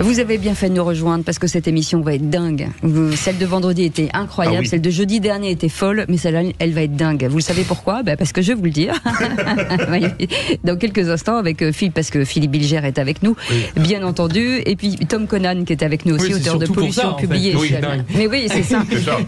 Vous avez bien fait de nous rejoindre parce que cette émission va être dingue. Celle de vendredi était incroyable, ah oui. Celle de jeudi dernier était folle, mais celle-là, elle va être dingue. Vous le savez pourquoi ? Parce que je vais vous le dire. Dans quelques instants avec Philippe, parce que Philippe Bilger est avec nous, oui. Bien entendu, et puis Tom Conan qui est avec nous aussi, oui, auteur de Pollution publié. Oui, mais oui, c'est ça.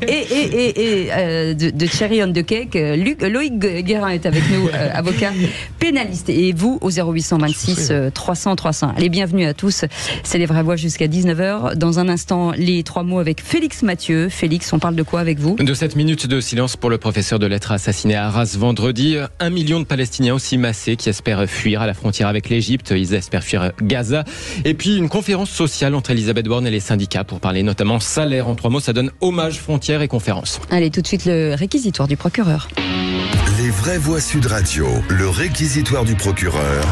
Et de Cherry on the Cake, Loïc Guérin est avec nous, avocat pénaliste. Et vous au 0826 300 300. Allez, bienvenue à tous. C'est les vraies voix jusqu'à 19h. Dans un instant, les 3 mots avec Félix Mathieu. Félix, on parle de quoi avec vous ? De 7 minutes de silence pour le professeur de lettres assassiné à Arras vendredi. 1 million de Palestiniens aussi massés qui espèrent fuir à la frontière avec l'Égypte. Ils espèrent fuir Gaza. Et puis une conférence sociale entre Elisabeth Borne et les syndicats pour parler notamment salaire. En 3 mots, ça donne hommage, frontières et conférence. Allez, tout de suite le réquisitoire du procureur. Les vraies voix Sud Radio, le réquisitoire du procureur,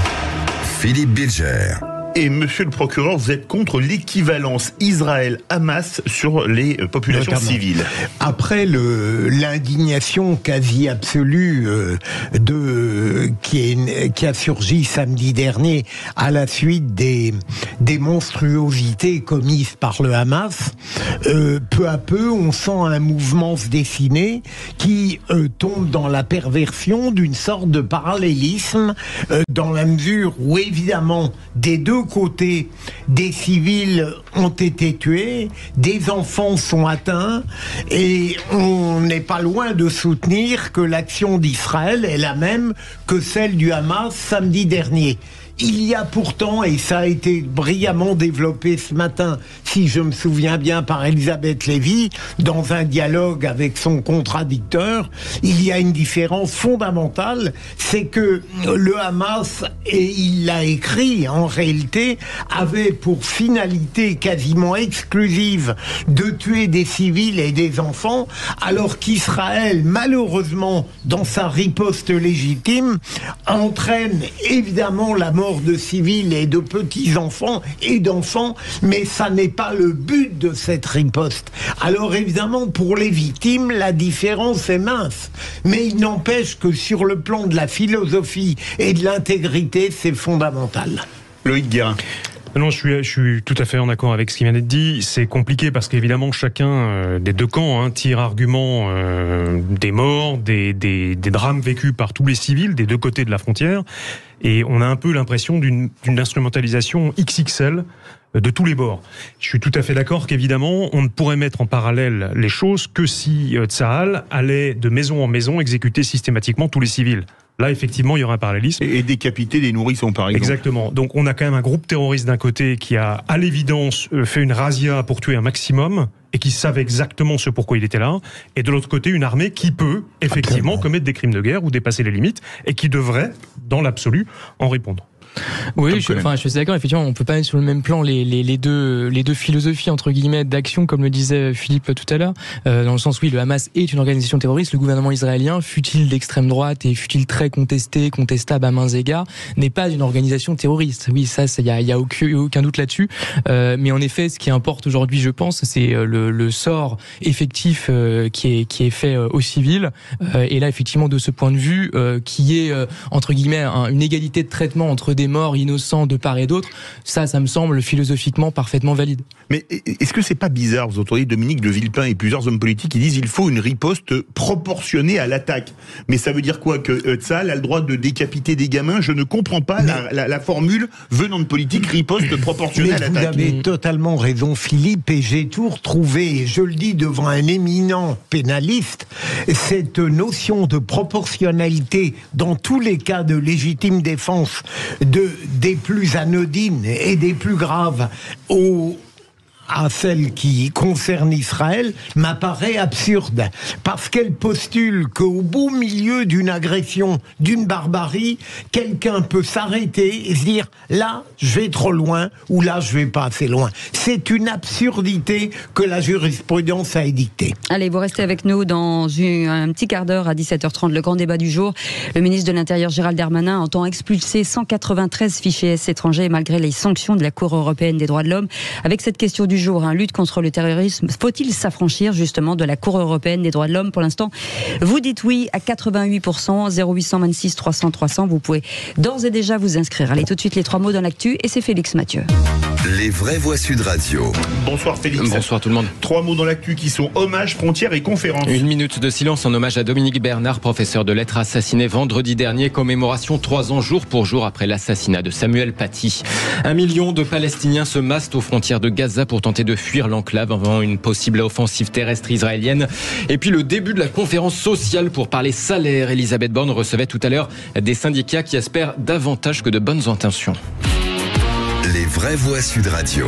Philippe Bilger. Et monsieur le procureur, vous êtes contre l'équivalence Israël-Hamas sur les populations civiles. Après l'indignation quasi absolue qui a surgi samedi dernier à la suite des monstruosités commises par le Hamas, peu à peu on sent un mouvement se dessiner qui tombe dans la perversion d'une sorte de parallélisme dans la mesure où évidemment des deux côtés, des civils ont été tués, des enfants sont atteints, et on n'est pas loin de soutenir que l'action d'Israël est la même que celle du Hamas samedi dernier. Il y a pourtant, et ça a été brillamment développé ce matin, si je me souviens bien, par Elisabeth Lévy, dans un dialogue avec son contradicteur, il y a une différence fondamentale, c'est que le Hamas, et il l'a écrit en réalité, avait pour finalité quasiment exclusive de tuer des civils et des enfants, alors qu'Israël, malheureusement, dans sa riposte légitime, entraîne évidemment la mort de civils et de petits-enfants et d'enfants, mais ça n'est pas le but de cette riposte. Alors évidemment, pour les victimes, la différence est mince, mais il n'empêche que sur le plan de la philosophie et de l'intégrité, c'est fondamental. Loïc Guérin. Non, je suis tout à fait en accord avec ce qui vient d'être dit. C'est compliqué parce qu'évidemment chacun des deux camps tire argument des morts, des drames vécus par tous les civils des deux côtés de la frontière, et on a un peu l'impression d'une instrumentalisation XXL de tous les bords. Je suis tout à fait d'accord qu'évidemment on ne pourrait mettre en parallèle les choses que si Tsahal allait de maison en maison exécuter systématiquement tous les civils. Là, effectivement, il y aura un parallélisme. Et décapiter des nourrissons, par exemple. Exactement. Donc, on a quand même un groupe terroriste d'un côté qui a, à l'évidence, fait une razzia pour tuer un maximum et qui savait exactement ce pourquoi il était là. Et de l'autre côté, une armée qui peut, effectivement, commettre des crimes de guerre ou dépasser les limites et qui devrait, dans l'absolu, en répondre. Oui, je suis d'accord. Effectivement, on peut pas mettre sur le même plan les deux philosophies entre guillemets d'action, comme le disait Philippe tout à l'heure, dans le sens où oui, le Hamas est une organisation terroriste. Le gouvernement israélien, fût-il d'extrême droite et fût-il très contestable à mains égards, n'est pas une organisation terroriste. Oui, ça, il y a aucun doute là-dessus. Mais en effet, ce qui importe aujourd'hui, je pense, c'est le sort effectif qui est fait aux civils. Et là, effectivement, de ce point de vue, qui est entre guillemets une égalité de traitement entre des morts innocents de part et d'autre, ça me semble philosophiquement parfaitement valide. Mais est-ce que c'est pas bizarre, vous entendez Dominique de Villepin et plusieurs hommes politiques qui disent il faut une riposte proportionnée à l'attaque. Mais ça veut dire quoi, que Tsahal a le droit de décapiter des gamins? Je ne comprends pas la formule venant de politique, riposte proportionnée à l'attaque. Vous avez totalement raison, Philippe, et j'ai tout retrouvé, et je le dis devant un éminent pénaliste, cette notion de proportionnalité dans tous les cas de légitime défense des plus anodines et des plus graves à celle qui concerne Israël m'apparaît absurde, parce qu'elle postule qu'au beau milieu d'une agression, d'une barbarie, quelqu'un peut s'arrêter et se dire là je vais trop loin ou là je vais pas assez loin. C'est une absurdité que la jurisprudence a édictée. Allez, vous restez avec nous dans un petit quart d'heure à 17h30, le grand débat du jour. Le ministre de l'Intérieur Gérald Darmanin entend expulser 193 fichiers S étrangers malgré les sanctions de la Cour européenne des droits de l'homme. Avec cette question du jour, lutte contre le terrorisme, faut-il s'affranchir justement de la Cour européenne des droits de l'homme? Pour l'instant, vous dites oui à 88%, 0826 300 300, vous pouvez d'ores et déjà vous inscrire. Allez, tout de suite les 3 mots dans l'actu, et c'est Félix Mathieu. Les vraies voix Sud Radio. Bonsoir Félix. Bonsoir tout le monde. 3 mots dans l'actu qui sont hommage, frontières et conférences. 1 minute de silence en hommage à Dominique Bernard, professeur de lettres assassiné vendredi dernier. Commémoration 3 ans jour pour jour après l'assassinat de Samuel Paty. 1 million de Palestiniens se massent aux frontières de Gaza pour tenter de fuir l'enclave avant une possible offensive terrestre israélienne. Et puis le début de la conférence sociale pour parler salaire. Elisabeth Borne recevait tout à l'heure des syndicats qui espèrent davantage que de bonnes intentions. Les vraies voix Sud Radio.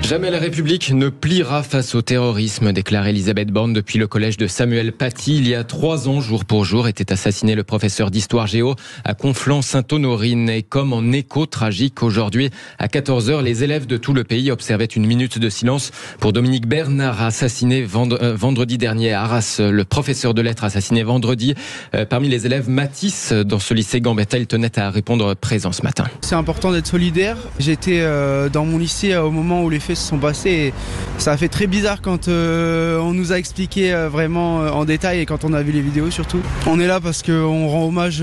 Jamais la République ne pliera face au terrorisme, déclare Elisabeth Borne depuis le collège de Samuel Paty. Il y a 3 ans, jour pour jour, était assassiné le professeur d'histoire géo à Conflans-Sainte-Honorine. Et comme en écho tragique aujourd'hui, à 14h, les élèves de tout le pays observaient une minute de silence pour Dominique Bernard, assassiné vendredi dernier à Arras. Le professeur de lettres assassiné vendredi. Parmi les élèves, Matisse, dans ce lycée Gambetta, il tenait à répondre présent ce matin. C'est important d'être solidaire. J'étais dans mon lycée au moment où les faits se sont passés et ça a fait très bizarre quand on nous a expliqué vraiment en détail et quand on a vu les vidéos surtout. On est là parce qu'on rend hommage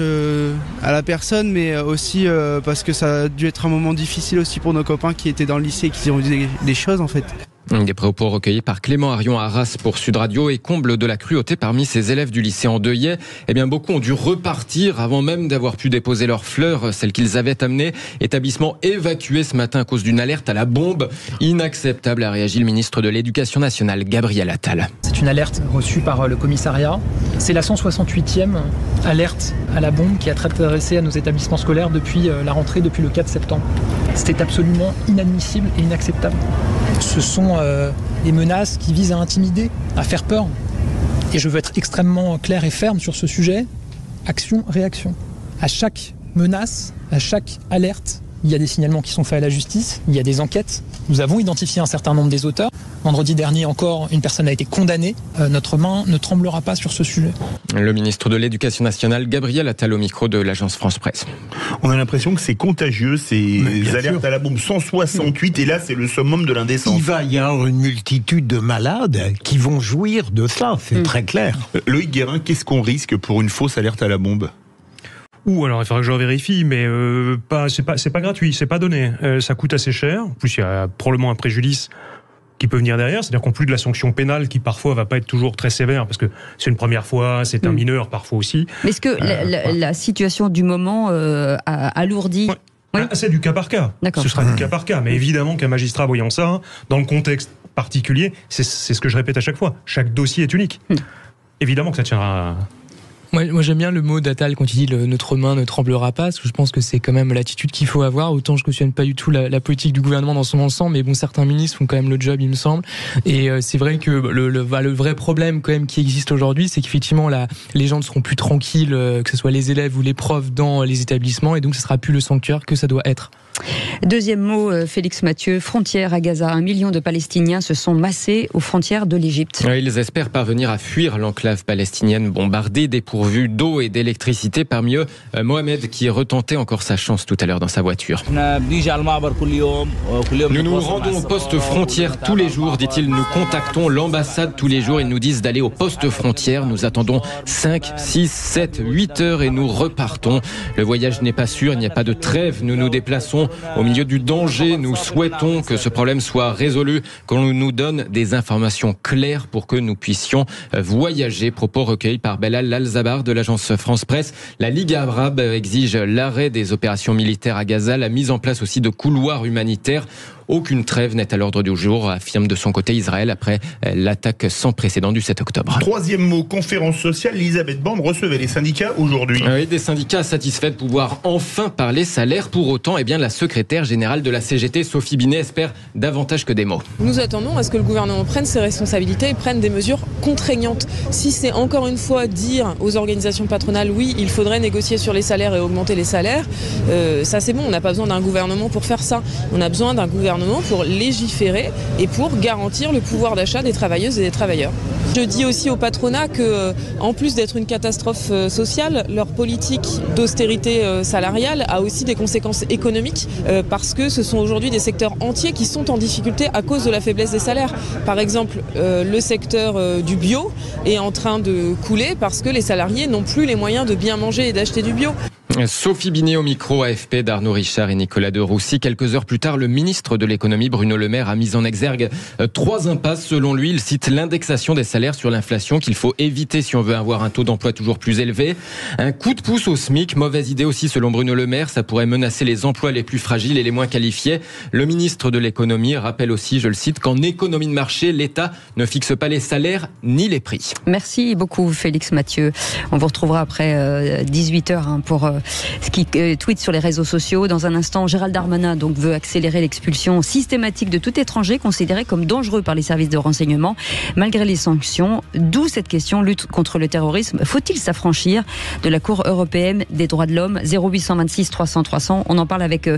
à la personne mais aussi parce que ça a dû être un moment difficile aussi pour nos copains qui étaient dans le lycée et qui ont vu des choses en fait. Des propos recueillis par Clément Arion à Arras pour Sud Radio et comble de la cruauté parmi ces élèves du lycée endeuillé. Eh bien, beaucoup ont dû repartir avant même d'avoir pu déposer leurs fleurs, celles qu'ils avaient amenées. Établissement évacué ce matin à cause d'une alerte à la bombe. Inacceptable, a réagi le ministre de l'Éducation nationale, Gabriel Attal. C'est une alerte reçue par le commissariat. C'est la 168e alerte à la bombe qui a été adressée à nos établissements scolaires depuis la rentrée, depuis le 4 septembre. C'était absolument inadmissible et inacceptable. Ce sont des menaces qui visent à intimider, à faire peur. Et je veux être extrêmement clair et ferme sur ce sujet. Action, réaction. À chaque menace, à chaque alerte, il y a des signalements qui sont faits à la justice, il y a des enquêtes. Nous avons identifié un certain nombre des auteurs. Vendredi dernier encore, une personne a été condamnée. Notre main ne tremblera pas sur ce sujet. Le ministre de l'Éducation nationale, Gabriel Attal, au micro de l'agence France Presse. On a l'impression que c'est contagieux, ces alertes à la bombe. 168, et là, c'est le summum de l'indécence. Il va y avoir une multitude de malades qui vont jouir de ça, c'est très clair. Loïc Guérin, qu'est-ce qu'on risque pour une fausse alerte à la bombe ? Alors il faudra que je vérifie, mais c'est pas gratuit, c'est pas donné. Ça coûte assez cher. En plus, il y a probablement un préjudice qui peut venir derrière, c'est-à-dire qu'en plus de la sanction pénale qui parfois va pas être toujours très sévère parce que c'est une première fois, c'est un mineur parfois aussi. Mais est-ce que la situation du moment alourdit? Oui. C'est du cas par cas. Ce sera du cas par cas, mais évidemment qu'un magistrat voyant ça, dans le contexte particulier, c'est ce que je répète à chaque fois, chaque dossier est unique. Évidemment que ça tiendra... Moi j'aime bien le mot d'Attal quand il dit notre main ne tremblera pas, parce que je pense que c'est quand même l'attitude qu'il faut avoir. Autant je cautionne pas du tout la politique du gouvernement dans son ensemble, mais bon, certains ministres font quand même le job, il me semble. Et c'est vrai que le vrai problème quand même qui existe aujourd'hui, c'est qu'effectivement les gens ne seront plus tranquilles, que ce soit les élèves ou les profs dans les établissements, et donc ce sera plus le sanctuaire que ça doit être. Deuxième mot, Félix Mathieu, frontière à Gaza. 1 million de Palestiniens se sont massés aux frontières de l'Égypte. Ils espèrent parvenir à fuir l'enclave palestinienne bombardée, dépourvue d'eau et d'électricité. Parmi eux, Mohamed, qui retentait encore sa chance tout à l'heure dans sa voiture. Nous nous rendons au poste frontière tous les jours, dit-il. Nous contactons l'ambassade tous les jours. Ils nous disent d'aller au poste frontière. Nous attendons 5, 6, 7, 8 heures et nous repartons. Le voyage n'est pas sûr, il n'y a pas de trêve. Nous nous déplaçons au milieu du danger. Nous souhaitons que ce problème soit résolu, qu'on nous donne des informations claires pour que nous puissions voyager. Propos recueillis par Belal Al-Zabar de l'agence France Presse. La Ligue arabe exige l'arrêt des opérations militaires à Gaza, la mise en place aussi de couloirs humanitaires. Aucune trêve n'est à l'ordre du jour, affirme de son côté Israël après l'attaque sans précédent du 7 octobre. Troisième mot, conférence sociale. Elisabeth Borne recevait les syndicats aujourd'hui. Oui, des syndicats satisfaits de pouvoir enfin parler salaire. Pour autant, la secrétaire générale de la CGT, Sophie Binet, espère davantage que des mots. Nous attendons à ce que le gouvernement prenne ses responsabilités et prenne des mesures contraignantes. Si c'est encore une fois dire aux organisations patronales, oui, il faudrait négocier sur les salaires et augmenter les salaires, ça c'est bon, on n'a pas besoin d'un gouvernement pour faire ça. On a besoin d'un gouvernement pour légiférer et pour garantir le pouvoir d'achat des travailleuses et des travailleurs. Je dis aussi au patronat que, en plus d'être une catastrophe sociale, leur politique d'austérité salariale a aussi des conséquences économiques parce que ce sont aujourd'hui des secteurs entiers qui sont en difficulté à cause de la faiblesse des salaires. Par exemple, le secteur du bio est en train de couler parce que les salariés n'ont plus les moyens de bien manger et d'acheter du bio. Sophie Binet au micro, AFP d'Arnaud Richard et Nicolas de Roussy. Quelques heures plus tard, le ministre de l'économie, Bruno Le Maire, a mis en exergue 3 impasses. Selon lui, il cite l'indexation des salaires sur l'inflation qu'il faut éviter si on veut avoir un taux d'emploi toujours plus élevé. Un coup de pouce au SMIC, mauvaise idée aussi selon Bruno Le Maire. Ça pourrait menacer les emplois les plus fragiles et les moins qualifiés. Le ministre de l'économie rappelle aussi, je le cite, qu'en économie de marché, l'État ne fixe pas les salaires ni les prix. Merci beaucoup Félix Mathieu. On vous retrouvera après 18h pour ce qui tweet sur les réseaux sociaux. Dans un instant, Gérald Darmanin donc veut accélérer l'expulsion systématique de tout étranger considéré comme dangereux par les services de renseignement, malgré les sanctions. D'où cette question, lutte contre le terrorisme. Faut-il s'affranchir de la Cour européenne des droits de l'homme? 0826 300 300. On en parle avec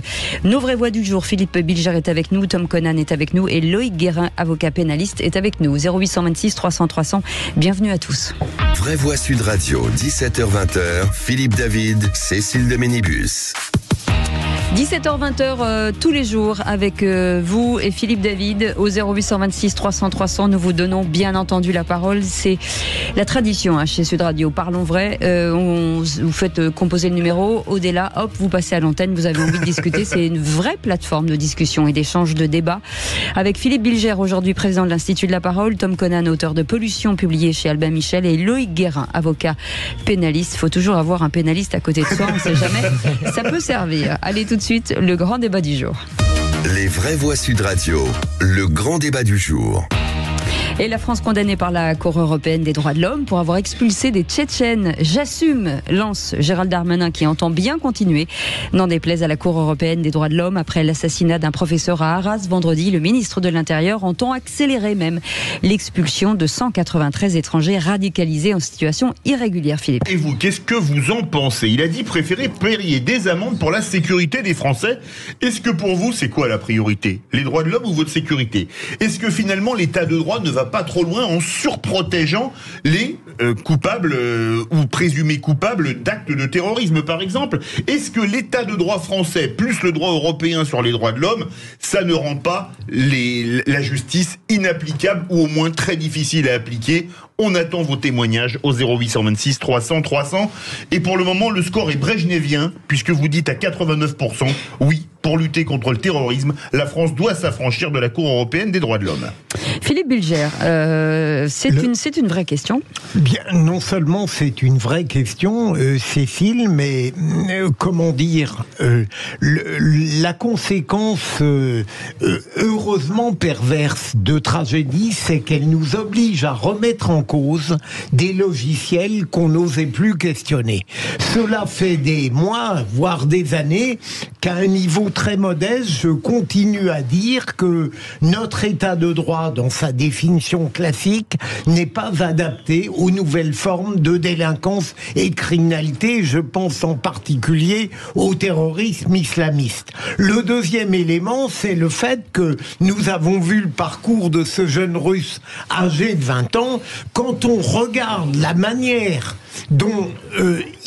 nos vraies voix du jour. Philippe Bilger est avec nous, Tom Conan est avec nous et Loïc Guérin, avocat pénaliste, est avec nous. 0826 300 300. Bienvenue à tous. Vraie Voix Sud Radio, 17h-20h, Philippe David, Cécile de Ménibus. 17h-20h tous les jours avec vous et Philippe David au 0826 300 300. Nous vous donnons bien entendu la parole. C'est la tradition chez Sud Radio. Parlons vrai. Vous faites composer le numéro. Au-delà, hop, vous passez à l'antenne. Vous avez envie de discuter. C'est une vraie plateforme de discussion et d'échange, de débat. Avec Philippe Bilger, aujourd'hui président de l'Institut de la Parole, Tom Conan, auteur de Pollution, publié chez Albin Michel, et Loïc Guérin, avocat pénaliste. Il faut toujours avoir un pénaliste à côté de soi. On ne sait jamais. Ça peut servir. Allez tout de suite, le grand débat du jour. Les vraies voix Sud Radio, le grand débat du jour. Et la France condamnée par la Cour européenne des droits de l'homme pour avoir expulsé des Tchétchènes. J'assume, lance Gérald Darmanin qui entend bien continuer. N'en déplaise à la Cour européenne des droits de l'homme après l'assassinat d'un professeur à Arras vendredi. Le ministre de l'Intérieur entend accélérer même l'expulsion de 193 étrangers radicalisés en situation irrégulière. Philippe. Et vous, qu'est-ce que vous en pensez? Il a dit préférer payer des amendes pour la sécurité des Français. Est-ce que pour vous, c'est quoi la priorité? Les droits de l'homme ou votre sécurité? Est-ce que finalement l'état de droit ne va pas trop loin en surprotégeant les coupables ou présumés coupables d'actes de terrorisme, par exemple? Est-ce que l'état de droit français plus le droit européen sur les droits de l'homme, ça ne rend pas la justice inapplicable ou au moins très difficile à appliquer? On attend vos témoignages au 0826 300 300. Et pour le moment, le score est brejnevien, puisque vous dites à 89%, oui, pour lutter contre le terrorisme, la France doit s'affranchir de la Cour européenne des droits de l'homme. Philippe Bilger, c'est une vraie question. Bien, non seulement c'est une vraie question, Cécile, mais comment dire, la conséquence heureusement perverse de tragédie, c'est qu'elle nous oblige à remettre en cause des logiciels qu'on n'osait plus questionner. Cela fait des mois, voire des années, qu'à un niveau très modeste, je continue à dire que notre état de droit, dans sa définition classique, n'est pas adapté aux nouvelles formes de délinquance et de criminalité. Je pense en particulier au terrorisme islamiste. Le deuxième élément, c'est le fait que nous avons vu le parcours de ce jeune Russe âgé de 20 ans. Quand on regarde la manière dont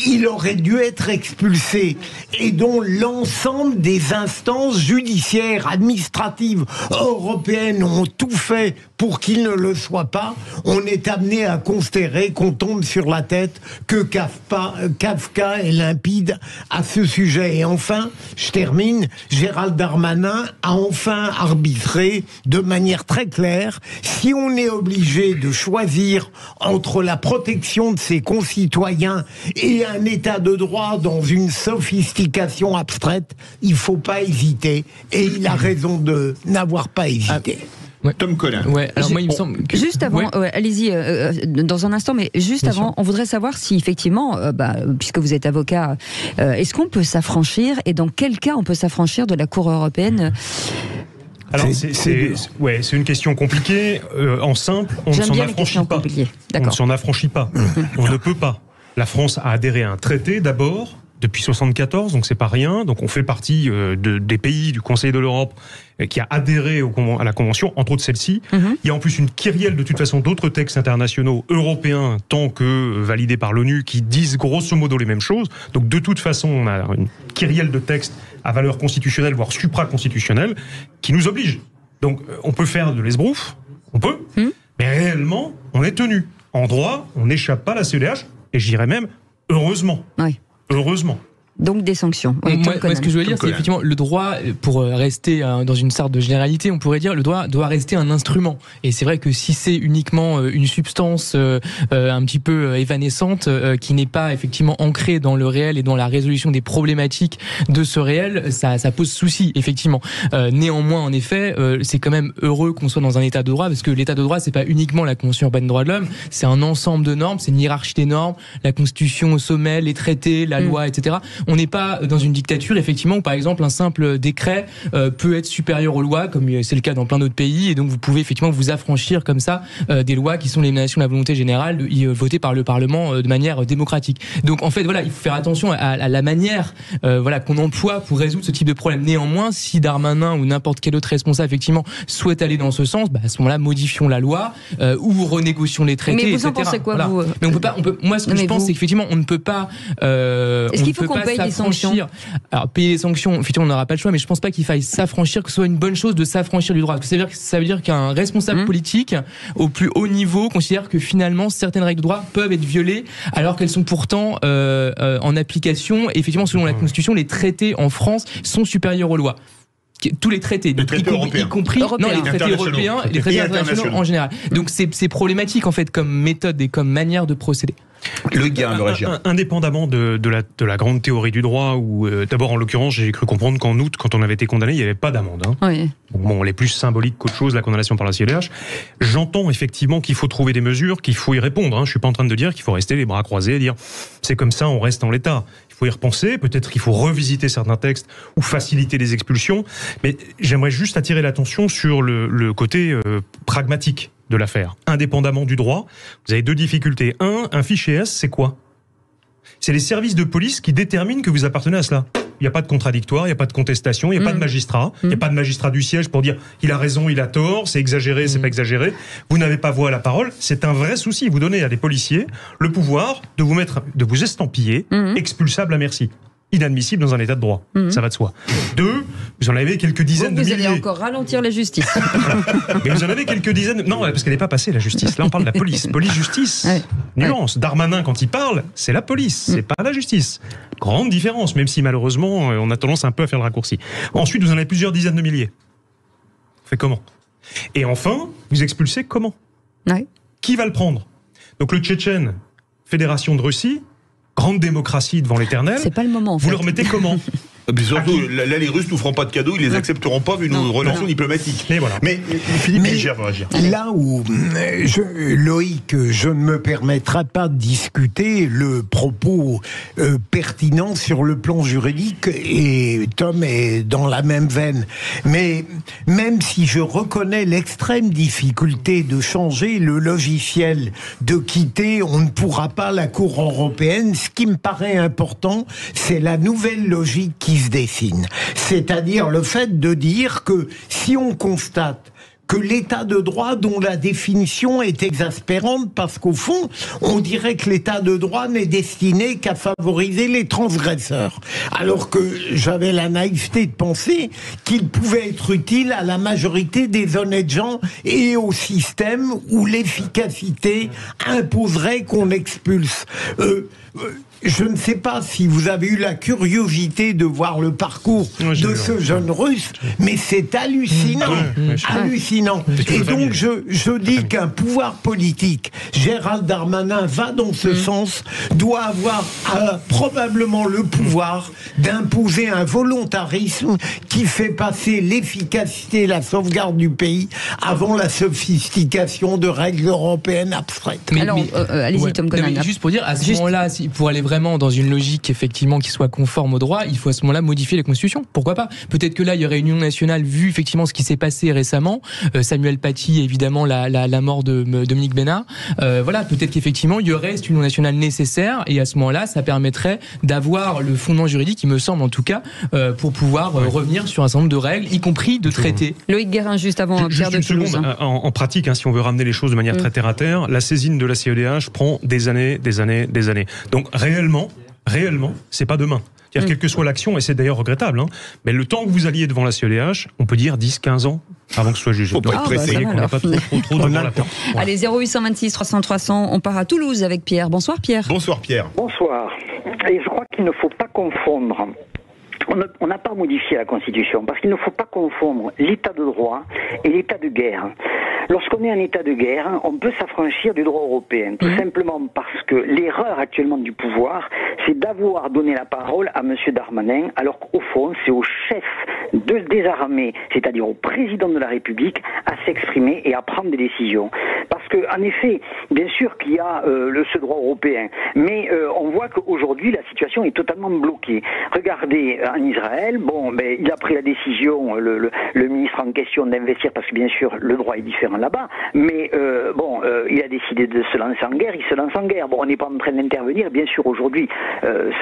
il aurait dû être expulsé et dont l'ensemble des instances judiciaires, administratives, européennes ont tout fait pour qu'il ne le soit pas, on est amené à considérer qu'on tombe sur la tête, que Kafka est limpide à ce sujet. Et enfin, je termine, Gérald Darmanin a enfin arbitré de manière très claire, si on est obligé de choisir entre la protection de ses concitoyens et un état de droit dans une sophistication abstraite, il ne faut pas hésiter. Et il a raison de n'avoir pas hésité. Ouais. Tom Collin. Ouais, alors moi, il me semble que... Juste avant, allez-y, dans un instant, mais juste bien avant, sûr. On voudrait savoir si effectivement, puisque vous êtes avocat, est-ce qu'on peut s'affranchir et dans quel cas on peut s'affranchir de la Cour européenne? Alors c'est une question compliquée. En simple, on ne s'en affranchit pas. On ne s'en affranchit pas. On ne peut pas. La France a adhéré à un traité d'abord depuis 1974, donc c'est pas rien. Donc on fait partie des pays du Conseil de l'Europe qui a adhéré à la Convention, entre autres celle-ci. Il y a en plus une kyrielle de toute façon d'autres textes internationaux européens, tant que validés par l'ONU, qui disent grosso modo les mêmes choses. Donc de toute façon, on a une kyrielle de textes à valeur constitutionnelle, voire supra-constitutionnelle, qui nous obligent. Donc on peut faire de l'esbrouf, on peut, mais réellement, on est tenu. En droit, on n'échappe pas à la CEDH, et je dirais même, heureusement. Oui. Heureusement. Donc des sanctions. Moi, ce que je veux dire, c'est effectivement le droit, pour rester dans une sorte de généralité, on pourrait dire le droit doit rester un instrument. Et c'est vrai que si c'est uniquement une substance un petit peu évanescente, qui n'est pas effectivement ancrée dans le réel et dans la résolution des problématiques de ce réel, ça pose souci, effectivement. Néanmoins, en effet, c'est quand même heureux qu'on soit dans un état de droit, parce que l'état de droit, c'est pas uniquement la Convention européenne des droits de l'homme, c'est un ensemble de normes, c'est une hiérarchie des normes, la Constitution au sommet, les traités, la loi, etc. On n'est pas dans une dictature, effectivement, où par exemple un simple décret peut être supérieur aux lois, comme c'est le cas dans plein d'autres pays, et donc vous pouvez effectivement vous affranchir comme ça des lois qui sont l'émanation de la volonté générale votée par le Parlement de manière démocratique. Donc en fait, voilà, il faut faire attention à la manière qu'on emploie pour résoudre ce type de problème. Néanmoins, si Darmanin ou n'importe quel autre responsable effectivement souhaite aller dans ce sens, à ce moment-là, modifions la loi ou renégocions les traités, mais vous etc. en pensez quoi, vous Mais on peut pas. Moi, ce que je pense, c'est qu'effectivement, on ne peut pas. Est-ce qu'il faut qu'on paye des sanctions ? Alors, payer les sanctions, effectivement, on n'aura pas le choix, mais je pense pas qu'il faille s'affranchir, que ce soit une bonne chose de s'affranchir du droit. Parce que ça veut dire qu'un responsable politique, au plus haut niveau, considère que finalement, certaines règles de droit peuvent être violées, alors qu'elles sont pourtant en application. Et effectivement, selon la Constitution, les traités en France sont supérieurs aux lois. Tous les traités, y compris les traités européens et les traités internationaux en général. Donc c'est problématique en fait comme méthode et comme manière de procéder. Le gain de réagir. Indépendamment de la grande théorie du droit, où d'abord en l'occurrence j'ai cru comprendre qu'en août, quand on avait été condamné, il n'y avait pas d'amende. Oui. Bon, elle est plus symbolique qu'autre chose, la condamnation par la CEDH. J'entends effectivement qu'il faut trouver des mesures, qu'il faut y répondre. Je suis pas en train de dire qu'il faut rester les bras croisés et dire c'est comme ça, on reste en l'état. Il faut y repenser, peut-être qu'il faut revisiter certains textes ou faciliter les expulsions. Mais j'aimerais juste attirer l'attention sur le côté pragmatique de l'affaire. Indépendamment du droit, vous avez deux difficultés. Un fichier S, c'est quoi ? C'est les services de police qui déterminent que vous appartenez à cela. Il n'y a pas de contradictoire, il n'y a pas de contestation, il n'y a pas de magistrat, il n'y a pas de magistrat du siège pour dire il a raison, il a tort, c'est exagéré, c'est pas exagéré. Vous n'avez pas voix à la parole, c'est un vrai souci. Vous donnez à des policiers le pouvoir de vous estampiller, expulsable à merci. Inadmissible dans un état de droit, ça va de soi. Deux, vous en avez quelques dizaines de milliers. Vous allez encore ralentir la justice. Mais vous en avez quelques dizaines. Non, parce qu'elle n'est pas passée la justice. Là, on parle de la police. Police-justice. Ouais. Nuance. Ouais. Darmanin, quand il parle, c'est la police, c'est pas la justice. Grande différence, même si malheureusement, on a tendance un peu à faire le raccourci. Ensuite, vous en avez plusieurs dizaines de milliers. On fait comment ? Et enfin, vous expulsez comment ? Ouais. Qui va le prendre ? Donc le Tchétchène, Fédération de Russie, grande démocratie devant l'éternel. C'est pas le moment. Vous le remettez comment ? Mais surtout, là, les Russes nous feront pas de cadeaux, ils les accepteront pas vu nos relations diplomatiques. Mais voilà. Mais Philippe Bilger va réagir. Là où Loïc, je ne me permettrai pas de discuter le propos pertinent sur le plan juridique, et Tom est dans la même veine. Mais même si je reconnais l'extrême difficulté de changer le logiciel, de quitter, on ne pourra pas la Cour européenne. Ce qui me paraît important, c'est la nouvelle logique qui se dessine. C'est-à-dire le fait de dire que si on constate que l'état de droit, dont la définition est exaspérante, parce qu'au fond, on dirait que l'état de droit n'est destiné qu'à favoriser les transgresseurs. Alors que j'avais la naïveté de penser qu'il pouvait être utile à la majorité des honnêtes gens et au système où l'efficacité imposerait qu'on expulse. Je ne sais pas si vous avez eu la curiosité de voir le parcours de ce jeune Russe, mais c'est hallucinant. Hallucinant. Et donc, je dis qu'un pouvoir politique, Gérald Darmanin va dans ce sens, doit avoir probablement le pouvoir d'imposer un volontarisme qui fait passer l'efficacité et la sauvegarde du pays avant la sophistication de règles européennes abstraites. Allez-y, Tom Conan. Juste pour dire, à ce moment-là, pour aller vraiment dans une logique effectivement qui soit conforme au droit, il faut à ce moment-là modifier la Constitution. Pourquoi pas ? Peut-être que là, il y aurait une union nationale, vu effectivement ce qui s'est passé récemment, Samuel Paty, évidemment la mort de Dominique Bénard. Voilà, peut-être qu'effectivement, il y aurait cette union nationale nécessaire, et à ce moment-là, ça permettrait d'avoir le fondement juridique, il me semble en tout cas, pour pouvoir revenir sur un certain nombre de règles, y compris de traités. Loïc Guérin, juste avant Pierre de Toulouse. En pratique, si on veut ramener les choses de manière très terre à terre, la saisine de la CEDH prend des années. Donc réellement, c'est pas demain. C'est-à-dire, quelle que soit l'action, et c'est d'ailleurs regrettable, mais le temps que vous alliez devant la CEDH, on peut dire 10-15 ans avant que ce soit jugé. Faut pas être pressé. Qu'on n'est pas trop devant la porte. Voilà. Allez, 0826 300 300, on part à Toulouse avec Pierre. Bonsoir Pierre. Bonsoir Pierre. Bonsoir. Et je crois qu'il ne faut pas confondre. On n'a pas modifié la Constitution parce qu'il ne faut pas confondre l'état de droit et l'état de guerre. Lorsqu'on est en état de guerre, on peut s'affranchir du droit européen, tout simplement parce que l'erreur actuellement du pouvoir, c'est d'avoir donné la parole à M. Darmanin, alors qu'au fond, c'est au chef des armées, c'est-à-dire au président de la République, à s'exprimer et à prendre des décisions. Parce que, en effet, bien sûr qu'il y a ce droit européen, mais on voit qu'aujourd'hui, la situation est totalement bloquée. Regardez, en Israël, il a pris la décision, le ministre en question, d'investir, parce que bien sûr, le droit est différent là-bas, mais il a décidé de se lancer en guerre, il se lance en guerre. Bon, on n'est pas en train d'intervenir, bien sûr, aujourd'hui,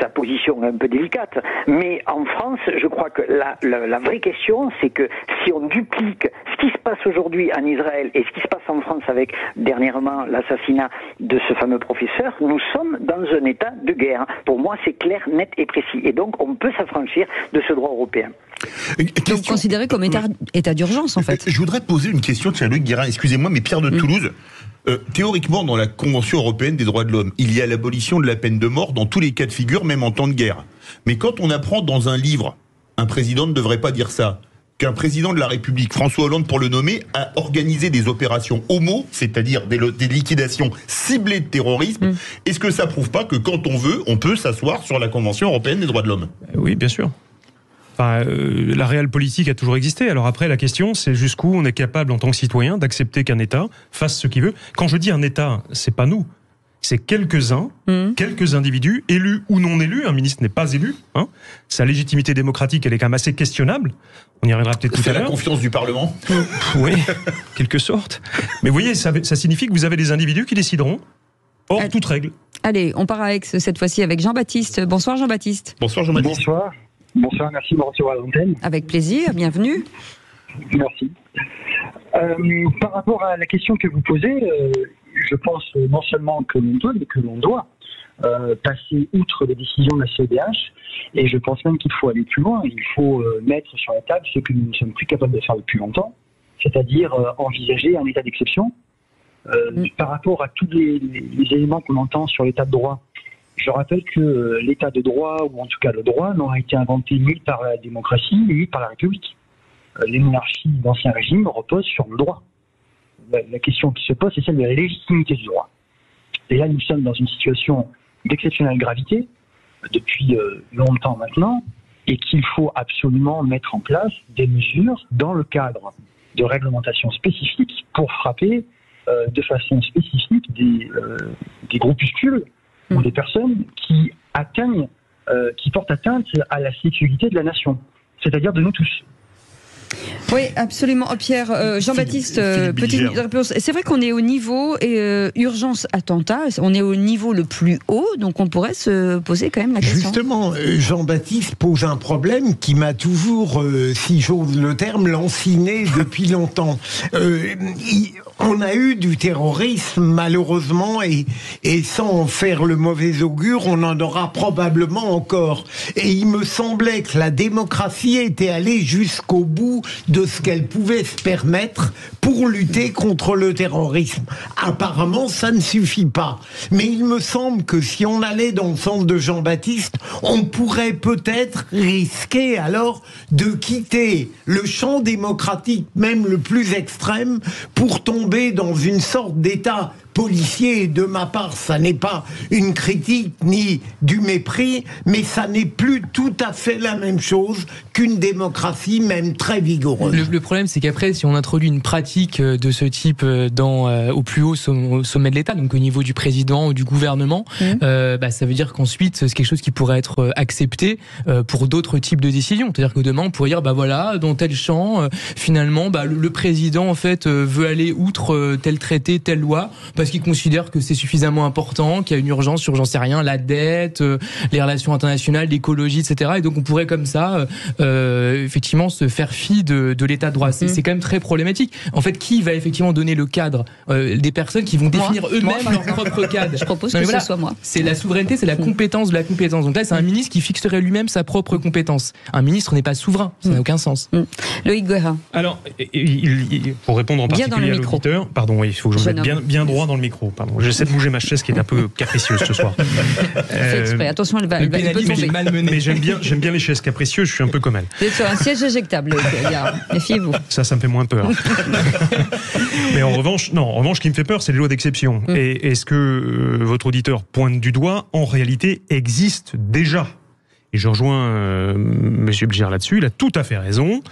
sa position est un peu délicate, mais en France, je crois que la vraie question, c'est que si on duplique ce qui se passe aujourd'hui en Israël et ce qui se passe en France avec, dernièrement, l'assassinat de ce fameux professeur, nous sommes dans un état de guerre. Pour moi, c'est clair, net et précis. Et donc, on peut s'affranchir de ce droit européen. Donc, considéré comme état d'urgence, en fait. Je voudrais poser une question de Jean-Luc Guérin. Excusez-moi, mais Pierre de Toulouse, théoriquement, dans la Convention européenne des droits de l'homme, il y a l'abolition de la peine de mort dans tous les cas de figure, même en temps de guerre. Mais quand on apprend dans un livre, un président ne devrait pas dire ça, qu'un président de la République, François Hollande pour le nommer, a organisé des opérations homo, c'est-à-dire des liquidations ciblées de terrorisme, est-ce que ça prouve pas que quand on veut, on peut s'asseoir sur la Convention européenne des droits de l'homme ? Oui, bien sûr. Enfin, la réelle politique a toujours existé. Alors après, la question, c'est jusqu'où on est capable, en tant que citoyen, d'accepter qu'un État fasse ce qu'il veut. Quand je dis un État, c'est pas nous. C'est quelques-uns, quelques individus, élus ou non élus. Un ministre n'est pas élu. Sa légitimité démocratique, elle est quand même assez questionnable. On y reviendra peut-être tout à l'heure. C'est la confiance du Parlement. Oui, quelque sorte. Mais vous voyez, ça signifie que vous avez des individus qui décideront hors toute règle. Allez, on part avec cette fois-ci avec Jean-Baptiste. Bonsoir Jean-Baptiste. Bonsoir Jean-Baptiste. Bonsoir, merci de me recevoir à l'antenne. Avec plaisir, bienvenue. Merci. Par rapport à la question que vous posez, je pense non seulement que l'on doit, mais que l'on doit passer outre les décisions de la CEDH, et je pense même qu'il faut aller plus loin. Il faut mettre sur la table ce que nous ne sommes plus capables de faire depuis longtemps, c'est-à-dire envisager un état d'exception. Par rapport à tous les éléments qu'on entend sur l'état de droit, je rappelle que l'état de droit, ou en tout cas le droit, n'aura été inventé ni par la démocratie, ni par la République. Les monarchies d'Ancien Régime reposent sur le droit. La question qui se pose, c'est celle de la légitimité du droit. Et là, nous sommes dans une situation d'exceptionnelle gravité, depuis longtemps maintenant, et qu'il faut absolument mettre en place des mesures dans le cadre de réglementations spécifiques pour frapper de façon spécifique des groupuscules ou des personnes qui portent atteinte à la sécurité de la nation, c'est-à-dire de nous tous. Oui, absolument. Pierre, Jean-Baptiste, petite réponse. C'est vrai qu'on est au niveau urgence attentat, on est au niveau le plus haut, donc on pourrait se poser quand même la question. Justement, Jean-Baptiste pose un problème qui m'a toujours, si j'ose le terme, lanciné depuis longtemps. On a eu du terrorisme, malheureusement, et sans faire le mauvais augure, on en aura probablement encore. Et il me semblait que la démocratie était allée jusqu'au bout de ce qu'elle pouvait se permettre pour lutter contre le terrorisme. Apparemment, ça ne suffit pas. Mais il me semble que si on allait dans le sens de Jean-Baptiste, on pourrait peut-être risquer alors de quitter le champ démocratique, même le plus extrême, pour tomber dans une sorte d'état policier. Et de ma part, ça n'est pas une critique ni du mépris, mais ça n'est plus tout à fait la même chose qu'une démocratie, même très vigoureuse. Le problème, c'est qu'après, si on introduit une pratique de ce type au plus haut sommet de l'État, donc au niveau du président ou du gouvernement, ça veut dire qu'ensuite, c'est quelque chose qui pourrait être accepté pour d'autres types de décisions. C'est-à-dire que demain, on pourrait dire, dans tel champ, finalement, le président, en fait, veut aller outre tel traité, telle loi, parce qu'il considère que c'est suffisamment important, qu'il y a une urgence sur, j'en sais rien, la dette, les relations internationales, l'écologie, etc. Et donc on pourrait comme ça, effectivement, se faire fi garantie de l'état de droit. C'est quand même très problématique. En fait, qui va effectivement donner le cadre des personnes qui vont définir eux-mêmes leur propre cadre? Je propose que ce soit moi. C'est la souveraineté, c'est la compétence de la compétence. Donc là, c'est un ministre qui fixerait lui-même sa propre compétence. Un ministre n'est pas souverain, ça n'a aucun sens. Loïc Guérin. Alors, pour répondre en particulier à l'auditeur, pardon, il faut que je me mette bien droit dans le micro. Pardon, j'essaie de bouger ma chaise qui est un peu capricieuse ce soir. Fais exprès, attention, elle va tomber. Mais j'aime bien les chaises capricieuses, je suis un peu comme elle. Vous êtes sur un siège éjectable, méfiez-vous. Ça me fait moins peur. Mais en revanche, ce qui me fait peur, c'est les lois d'exception. Et est-ce que votre auditeur pointe du doigt, en réalité, existe déjà? Et je rejoins M. Bilger là-dessus, il a tout à fait raison.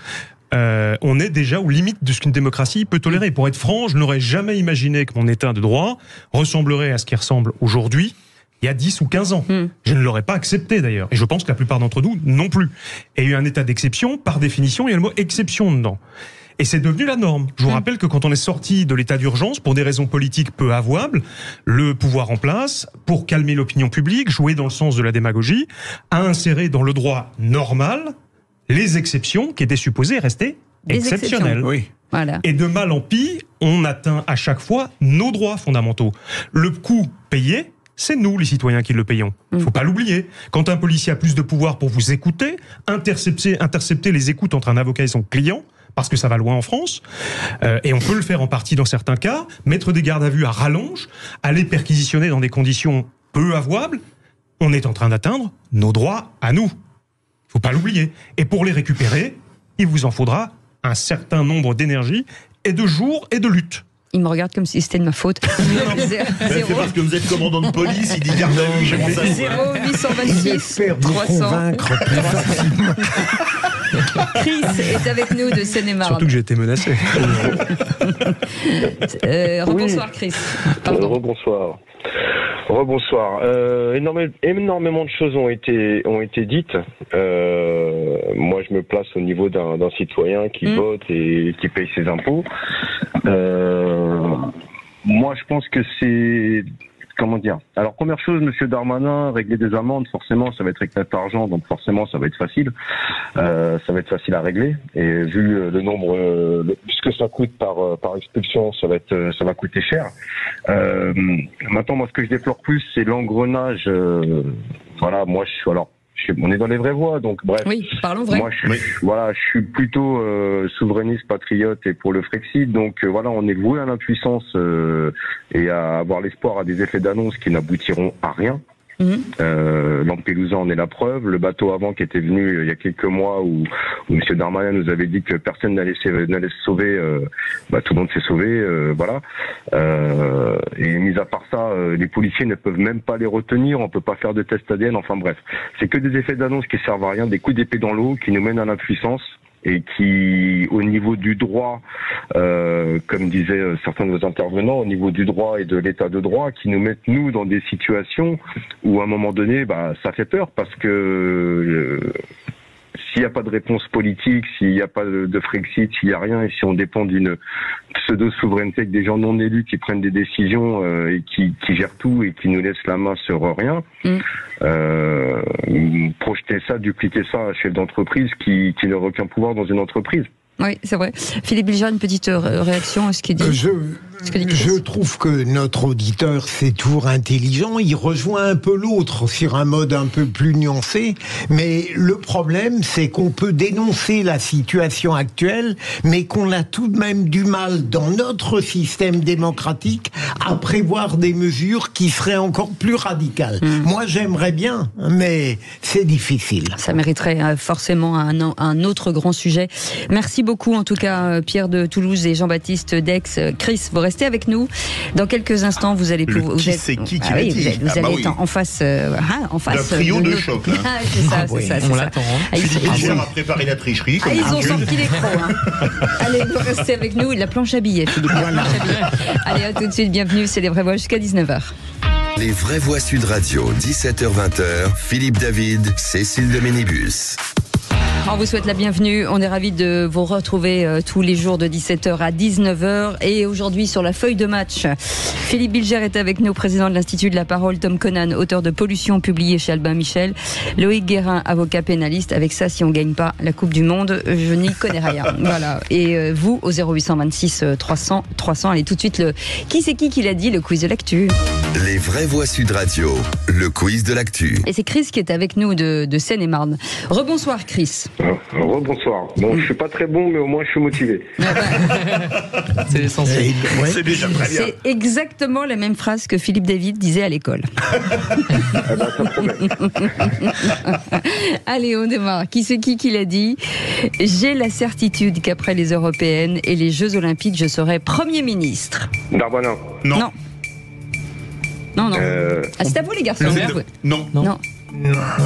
On est déjà aux limites de ce qu'une démocratie peut tolérer. Pour être franc, je n'aurais jamais imaginé que mon état de droit ressemblerait à ce qui ressemble aujourd'hui, il y a 10 ou 15 ans. Je ne l'aurais pas accepté d'ailleurs. Et je pense que la plupart d'entre nous non plus. Et il y a un état d'exception, par définition, il y a le mot exception dedans. Et c'est devenu la norme. Je vous rappelle que quand on est sorti de l'état d'urgence, pour des raisons politiques peu avouables, le pouvoir en place, pour calmer l'opinion publique, jouer dans le sens de la démagogie, a inséré dans le droit normal les exceptions qui étaient supposées rester exceptionnelles. Oui. Voilà. Et de mal en pis, on atteint à chaque fois nos droits fondamentaux. Le coût payé, c'est nous, les citoyens, qui le payons. Il ne faut pas l'oublier. Quand un policier a plus de pouvoir pour vous écouter, intercepter les écoutes entre un avocat et son client, parce que ça va loin en France, et on peut le faire en partie dans certains cas, mettre des gardes à vue à rallonge, aller perquisitionner dans des conditions peu avouables, on est en train d'atteindre nos droits à nous. Il ne faut pas l'oublier. Et pour les récupérer, il vous en faudra un certain nombre d'énergie et de jours et de luttes. Il me regarde comme si c'était de ma faute. C'est parce que vous êtes commandant de police, il dit garde à vue, je pense à 0826 300. Chris est avec nous de Seine-et-Marne. Surtout que j'ai été menacé. Rebonsoir Chris. Rebonsoir. Énormément de choses ont été dites. Moi, je me place au niveau d'un citoyen qui vote et qui paye ses impôts. Moi, je pense que c'est... Comment dire? Alors, première chose, Monsieur Darmanin, régler des amendes, forcément, ça va être avec notre argent, donc forcément, ça va être facile. Ça va être facile à régler. Et vu le nombre, ce que ça coûte par expulsion, ça va coûter cher. Maintenant, moi, ce que je déplore plus, c'est l'engrenage. Voilà, moi, on est dans les vraies voies, donc bref. Oui, parlons vrai. Moi, je suis plutôt souverainiste, patriote et pour le Frexit. Donc voilà, on est voué à l'impuissance et à avoir l'espoir à des effets d'annonce qui n'aboutiront à rien. Lampedusa en est la preuve. Le bateau avant qui était venu il y a quelques mois où M. Darmanin nous avait dit que personne n'allait se sauver, tout le monde s'est sauvé, voilà. Et mis à part ça, les policiers ne peuvent même pas les retenir, on peut pas faire de test ADN, enfin bref. C'est que des effets d'annonce qui servent à rien, des coups d'épée dans l'eau qui nous mènent à l'impuissance. Et qui, au niveau du droit, comme disaient certains de nos intervenants, au niveau du droit et de l'état de droit, qui nous mettent, nous, dans des situations où, à un moment donné, ça fait peur, parce que s'il n'y a pas de réponse politique, s'il n'y a pas de Frexit, s'il n'y a rien, et si on dépend d'une pseudo-souveraineté avec des gens non élus qui prennent des décisions et qui gèrent tout et qui nous laissent la main sur rien, projeter ça, dupliquer ça à un chef d'entreprise qui n'aura aucun pouvoir dans une entreprise. Oui, c'est vrai. Philippe Bilger, une petite réaction à ce qu'il dit. Je trouve que notre auditeur, c'est toujours intelligent. Il rejoint un peu l'autre sur un mode un peu plus nuancé. Mais le problème, c'est qu'on peut dénoncer la situation actuelle, mais qu'on a tout de même du mal, dans notre système démocratique, à prévoir des mesures qui seraient encore plus radicales. Moi, j'aimerais bien, mais c'est difficile. Ça mériterait forcément un autre grand sujet. Merci beaucoup, en tout cas, Pierre de Toulouse et Jean-Baptiste d'Aix. Chris, vous restez avec nous. Dans quelques instants, vous allez pouvoir. Vous allez être en face. En face d'un trio de choc. C'est ça. On l'attend. Philippe a préparé la tricherie. Ils ont sorti les crocs. Allez, vous restez avec nous. La planche à billets, Philippe. Allez, à tout de suite. Bienvenue. C'est Les Vraies Voix jusqu'à 19h. Les Vraies Voix Sud Radio, 17h-20h. Philippe David, Cécile de Ménibus. On vous souhaite la bienvenue. On est ravis de vous retrouver tous les jours de 17h à 19h. Et aujourd'hui, sur la feuille de match, Philippe Bilger est avec nous, président de l'Institut de la Parole. Tom Conan, auteur de Pollution, publié chez Albin Michel. Loïc Guérin, avocat pénaliste. Avec ça, si on ne gagne pas la Coupe du Monde, je n'y connais rien. Voilà. Et vous, au 0826 300 300, allez tout de suite le Qui c'est qui l'a dit, le quiz de l'actu. Les vraies voix Sud Radio, le quiz de l'actu. Et c'est Chris qui est avec nous de Seine-et-Marne. Rebonsoir Chris. Rebonsoir. Bon, je suis pas très bon, mais au moins je suis motivé. C'est l'essentiel. C'est déjà très bien. C'est exactement la même phrase que Philippe David disait à l'école. Ça promet. Allez, on démarre. Qui c'est qui l'a dit? J'ai la certitude qu'après les Européennes et les Jeux Olympiques, je serai Premier ministre. Darmanin. Non. Non. Non. Ah, c'est à vous les garçons. Non.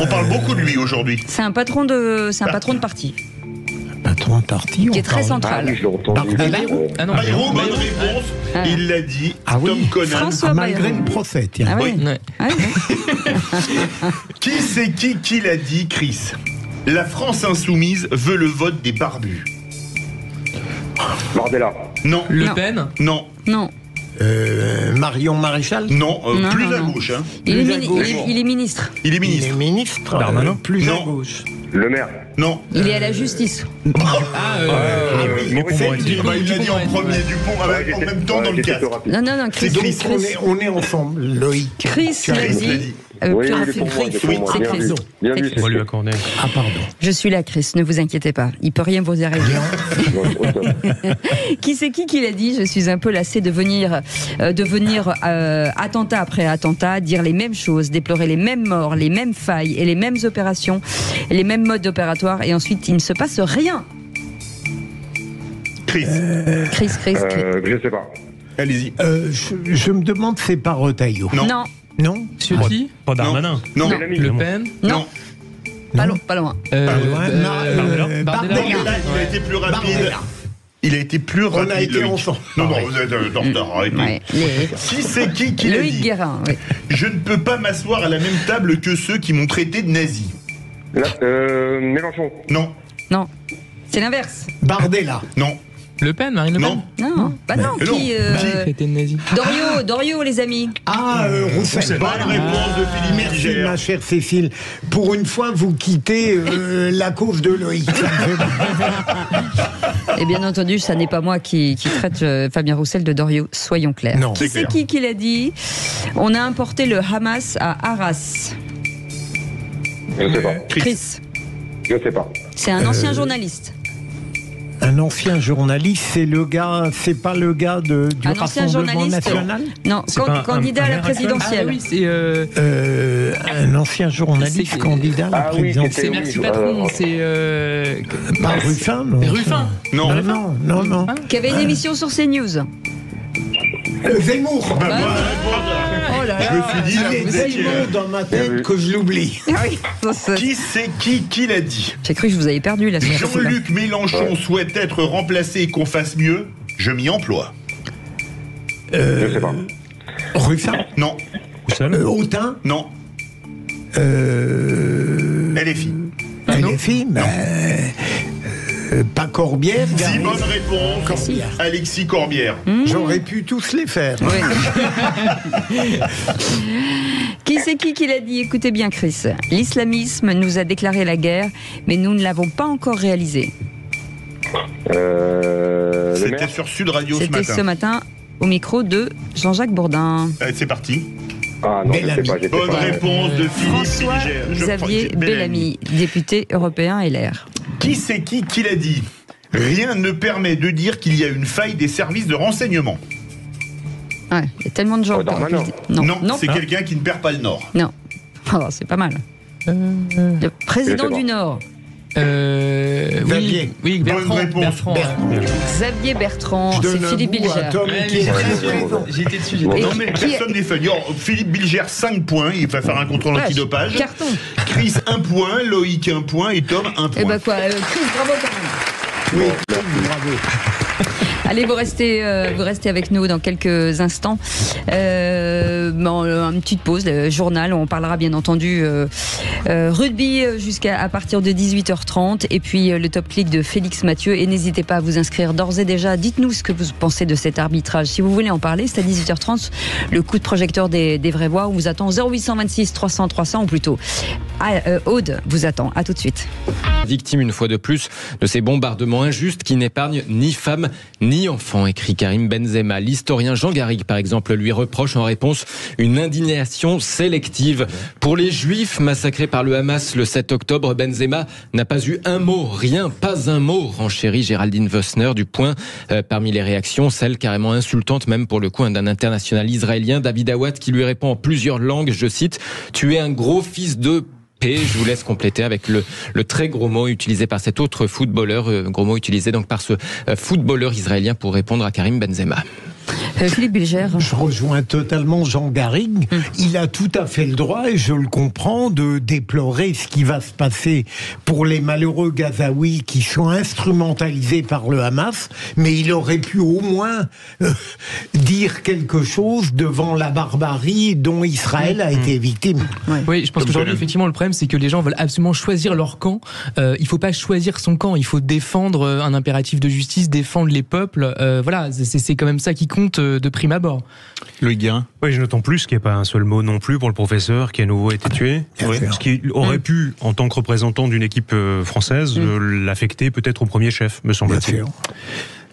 On parle beaucoup de lui aujourd'hui. C'est un patron de parti. Patron de parti. Qui est très central. Ah oui, je l'ai entendu. Bayrou, bonne réponse. Il l'a dit. Tom Conan. François malgré Bayrou. le procès, tiens. Ah oui. Qui c'est qui l'a dit, Chris? La France insoumise veut le vote des barbus. Bardella. Non. Le Pen. Non. Non. Marion Maréchal. Non, Non, plus non, à non. gauche. Hein. Il est Plus à gauche. ministre. Il est ministre. Il est ministre. Darmanin. Plus Non. à gauche. Le maire. Non. Il est à la justice. Il l'a dit en premier, Dupont, en même temps dans le casque. Non, Chris. Donc on est ensemble, Loïc. Chris l'a dit. Oui, Plus il est rapide. pour moi, il est pour moi. C'est Bien Chris. vu. Bien vu, On va lui c'est accorder. Ah, pardon. Je suis là, Chris, ne vous inquiétez pas. Il peut rien vous arriver. Qui c'est qui l'a dit? Je suis un peu lassé de venir attentat après attentat, dire les mêmes choses, déplorer les mêmes morts, les mêmes failles et les mêmes opérations, les mêmes modes opératoires, et ensuite il ne se passe rien. Chris. Chris. Je sais pas. Allez-y. Je me demande, c'est pas Retailleau. Non. Ciotti. Pas Darmanin. Non. Le Pen. Non. Pas loin. Bardella. Il a été plus rapide. Il a été plus rapide. On a été Loïc. ensemble. Non, vous êtes en retard. Arrêtez. Ouais. Si c'est qui l'a Loïc dit? Guérin, oui. Je ne peux pas m'asseoir à la même table que ceux qui m'ont traité de nazi. Mélenchon. Non. Non. C'est l'inverse. Bardella. Non. Le Pen, Marine Le Pen. Non. Non. Bah non. Mais non. Qui Traité de nazi. Dorio, les amis. Roussel. Bonne réponse de Philippe Merci, Bilger. ma chère Cécile. Pour une fois, vous quittez la cause de Loïc. Et bien entendu, ça n'est pas moi qui traite Fabien Roussel de Dorio, soyons clairs. Non. Qui c'est qui l'a dit? On a importé le Hamas à Arras. Je sais pas. Chris. Je sais pas. C'est un ancien journaliste. Un ancien journaliste, c'est pas le gars du Un ancien Rassemblement journaliste. national? Non, C'est pas candidat à la Miracle. présidentielle. Ah oui, c'est Un ancien journaliste C'est- candidat à la Ah oui, présidentielle. c'est Merci Patron, c'est Pas Ruffin, non. Ruffin. Non. Non. Qui avait une émission sur CNews. Zemmour. Oh là Je me suis dit, là, Il est vous étiez- tellement dans ma tête que je l'oublie. Ah oui, Qui c'est qui l'a dit? j'ai cru que je vous avais perdu là. Jean-Luc Mélenchon souhaite être remplacé et qu'on fasse mieux. Je m'y emploie. Je sais pas. Ruffin. Non. Autain. Non. LFI. LFI, pas Corbière. Si, bonne réponse. Corbière. Alexis Corbière. J'aurais pu tous les faire. Oui. Qui c'est qui l'a dit? Écoutez bien, Chris. L'islamisme nous a déclaré la guerre, mais nous ne l'avons pas encore réalisé. C'était sur Sud Radio ce C'était matin. ce matin au micro de Jean-Jacques Bourdin. C'est parti. Ah non, je sais pas. Bonne réponse de Philippe François Bilger. Xavier Bellamy, député européen LR. Qui c'est qui l'a dit? Rien ne permet de dire qu'il y a une faille des services de renseignement. Ouais, il y a tellement de gens. Darmanin. Non, c'est quelqu'un qui ne perd pas le Nord. Non. Oh, c'est pas mal. Le président du Nord. Xavier. Oui, Bertrand. Bonne réponse. Bertrand. Xavier Bertrand, Je c'est donne un Philippe bout à Bilger. Tom qui est très sûr. J'étais dessus. Et Non mais qui- personne n'est fun. Philippe Bilger 5 points, il va faire un contrôle Ouais, antidopage. carton. Chris 1 point, Loïc 1 point et Tom 1 point. Eh ben quoi, Chris, bravo quand même. Oui, bravo. Allez, Allez, vous restez avec nous dans quelques instants. Une petite pause, le journal. On parlera bien entendu rugby à partir de 18h30 et puis le top click de Félix Mathieu. Et n'hésitez pas à vous inscrire d'ores et déjà. Dites-nous ce que vous pensez de cet arbitrage. Si vous voulez en parler, c'est à 18h30. Le coup de projecteur des vraies voix. On vous attend 0826 300 300 ou plutôt Aude vous attend. À tout de suite. Victime une fois de plus de ces bombardements injustes qui n'épargnent ni femmes ni enfants, écrit Karim Benzema. L'historien Jean Garrigue, par exemple, lui reproche en réponse une indignation sélective. Pour les Juifs massacrés par le Hamas le 7 octobre, Benzema n'a pas eu un mot, rien, pas un mot, renchérit Géraldine Vossner. Du point, parmi les réactions, celle carrément insultante, même pour le coup, d'un international israélien, David Awad, qui lui répond en plusieurs langues, je cite, « Tu es un gros fils de... » Je vous laisse compléter avec le très gros mot utilisé par cet autre footballeur, gros mot utilisé donc par ce footballeur israélien pour répondre à Karim Benzema. Philippe Bilger. Je rejoins totalement Jean Garrigue. Il a tout à fait le droit, et je le comprends, de déplorer ce qui va se passer pour les malheureux Gazaouis qui sont instrumentalisés par le Hamas, mais il aurait pu au moins dire quelque chose devant la barbarie dont Israël a été victime. Oui, je pense qu'aujourd'hui, effectivement, le problème, c'est que les gens veulent absolument choisir leur camp. Il ne faut pas choisir son camp, il faut défendre un impératif de justice, défendre les peuples. Voilà, c'est quand même ça qui compte de prime abord. Loïc Guérin. Oui, je note en plus qu'il n'y a pas un seul mot non plus pour le professeur qui à nouveau été tué. Ce qui aurait pu, en tant que représentant d'une équipe française, l'affecter peut-être au premier chef, me semble-t-il.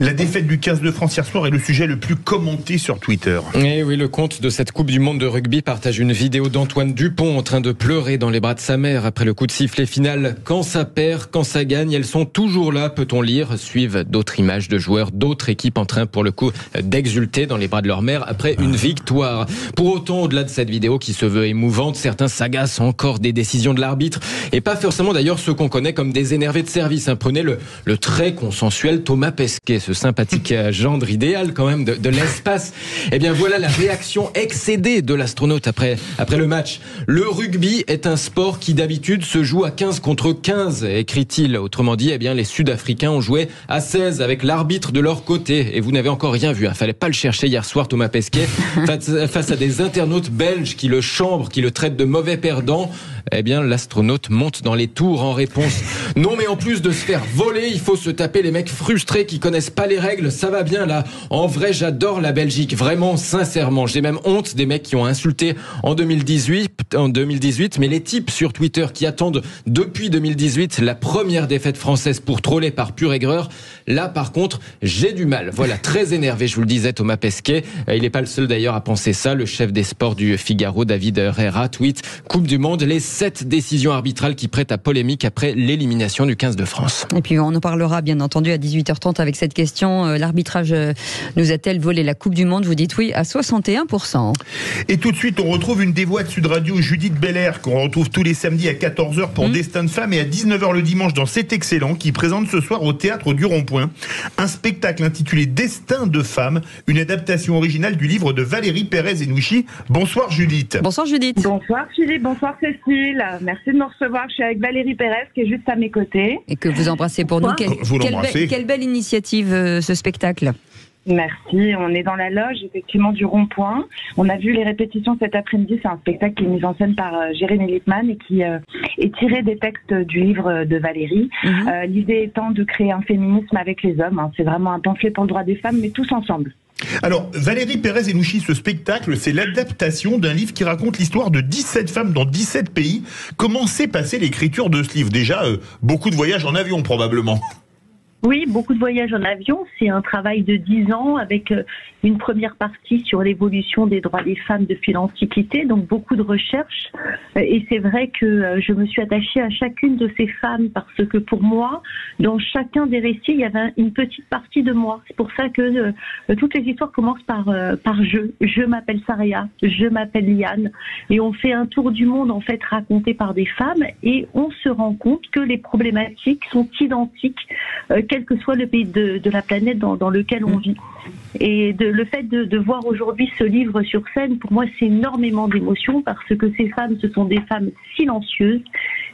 La défaite du 15 de France hier soir est le sujet le plus commenté sur Twitter. Et oui, le compte de cette Coupe du Monde de rugby partage une vidéo d'Antoine Dupont en train de pleurer dans les bras de sa mère après le coup de sifflet final. Quand ça perd, quand ça gagne, elles sont toujours là, peut-on lire. Suivent d'autres images de joueurs, d'autres équipes en train, pour le coup, d'exulter dans les bras de leur mère après une victoire. Pour autant, au-delà de cette vidéo qui se veut émouvante, certains s'agacent encore des décisions de l'arbitre. Et pas forcément d'ailleurs ceux qu'on connaît comme des énervés de service. Prenez le très consensuel Thomas Pesquet, ce sympathique gendre idéal quand même de l'espace. Eh bien voilà la réaction excédée de l'astronaute après le match. Le rugby est un sport qui d'habitude se joue à 15 contre 15, écrit-il. Autrement dit, eh bien les Sud-Africains ont joué à 16 avec l'arbitre de leur côté. Et vous n'avez encore rien vu. Fallait pas le chercher hier soir, Thomas Pesquet, face à des internautes belges qui le chambrent, qui le traitent de mauvais perdant. Eh bien, l'astronaute monte dans les tours en réponse. Non, mais en plus de se faire voler, il faut se taper les mecs frustrés qui connaissent pas les règles. Ça va bien, là. En vrai, j'adore la Belgique. Vraiment, sincèrement. J'ai même honte des mecs qui ont insulté en 2018. Mais les types sur Twitter qui attendent depuis 2018 la première défaite française pour troller par pure aigreur, là, par contre, j'ai du mal. Voilà, très énervé, je vous le disais, Thomas Pesquet. Il n'est pas le seul d'ailleurs à penser ça. Le chef des sports du Figaro, David Herrera, tweet Coupe du Monde, les 7 décisions arbitrales qui prêtent à polémique après l'élimination du 15 de France. Et puis on en parlera bien entendu à 18h30 avec cette question. L'arbitrage nous a-t-elle volé la Coupe du Monde? Vous dites oui à 61%. Et tout de suite, on retrouve une des voix de Sud Radio, Judith Belair, qu'on retrouve tous les samedis à 14h pour Destin de femme et à 19h le dimanche dans C'est Excellent, qui présente ce soir au Théâtre du Rond-Point un spectacle intitulé Destin de femme, une adaptation originale du livre de Valérie Pérez-Henouchi. Bonsoir Judith. Bonsoir Judith. Bonsoir Philippe, bonsoir Cécile. Merci de me recevoir. Je suis avec Valérie Pérez qui est juste à mes côtés. Et que vous embrassez pour nous. Quelle belle initiative ce spectacle. Merci. On est dans la loge effectivement du Rond-Point. On a vu les répétitions cet après-midi. C'est un spectacle qui est mis en scène par Jérémy Lippmann et qui est tiré des textes du livre de Valérie. L'idée étant de créer un féminisme avec les hommes. C'est vraiment un pamphlet pour le droit des femmes, mais tous ensemble. Alors, Valérie Pérez-Henouchi, ce spectacle, c'est l'adaptation d'un livre qui raconte l'histoire de 17 femmes dans 17 pays. Comment s'est passée l'écriture de ce livre? Déjà, beaucoup de voyages en avion, probablement. Oui, beaucoup de voyages en avion. C'est un travail de 10 ans avec une première partie sur l'évolution des droits des femmes depuis l'Antiquité, donc beaucoup de recherches. Et c'est vrai que je me suis attachée à chacune de ces femmes parce que pour moi, dans chacun des récits, il y avait une petite partie de moi. C'est pour ça que toutes les histoires commencent par je. Je m'appelle Saria, je m'appelle Liane. Et on fait un tour du monde en fait raconté par des femmes et on se rend compte que les problématiques sont identiques, quel que soit le pays de la planète dans lequel on vit. Et le fait de voir aujourd'hui ce livre sur scène, pour moi, c'est énormément d'émotions parce que ces femmes, ce sont des femmes silencieuses.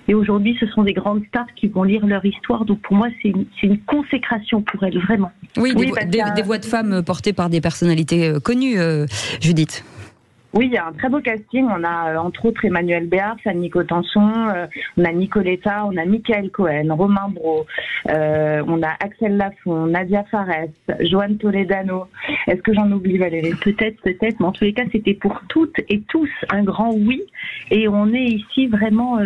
Et aujourd'hui, ce sont des grandes stars qui vont lire leur histoire. Donc pour moi, c'est une consécration pour elles, vraiment. Oui, des voix de femmes portées par des personnalités connues, Judith. Oui, il y a un très beau casting. On a entre autres Emmanuel Béard, Fanny Cotenson, on a Nicoletta, on a Michael Cohen, Romain Brault, on a Axel Lafont, Nadia Fares, Joanne Toledano. Est-ce que j'en oublie, Valérie? Peut-être, mais en tous les cas, c'était pour toutes et tous un grand oui. Et on est ici vraiment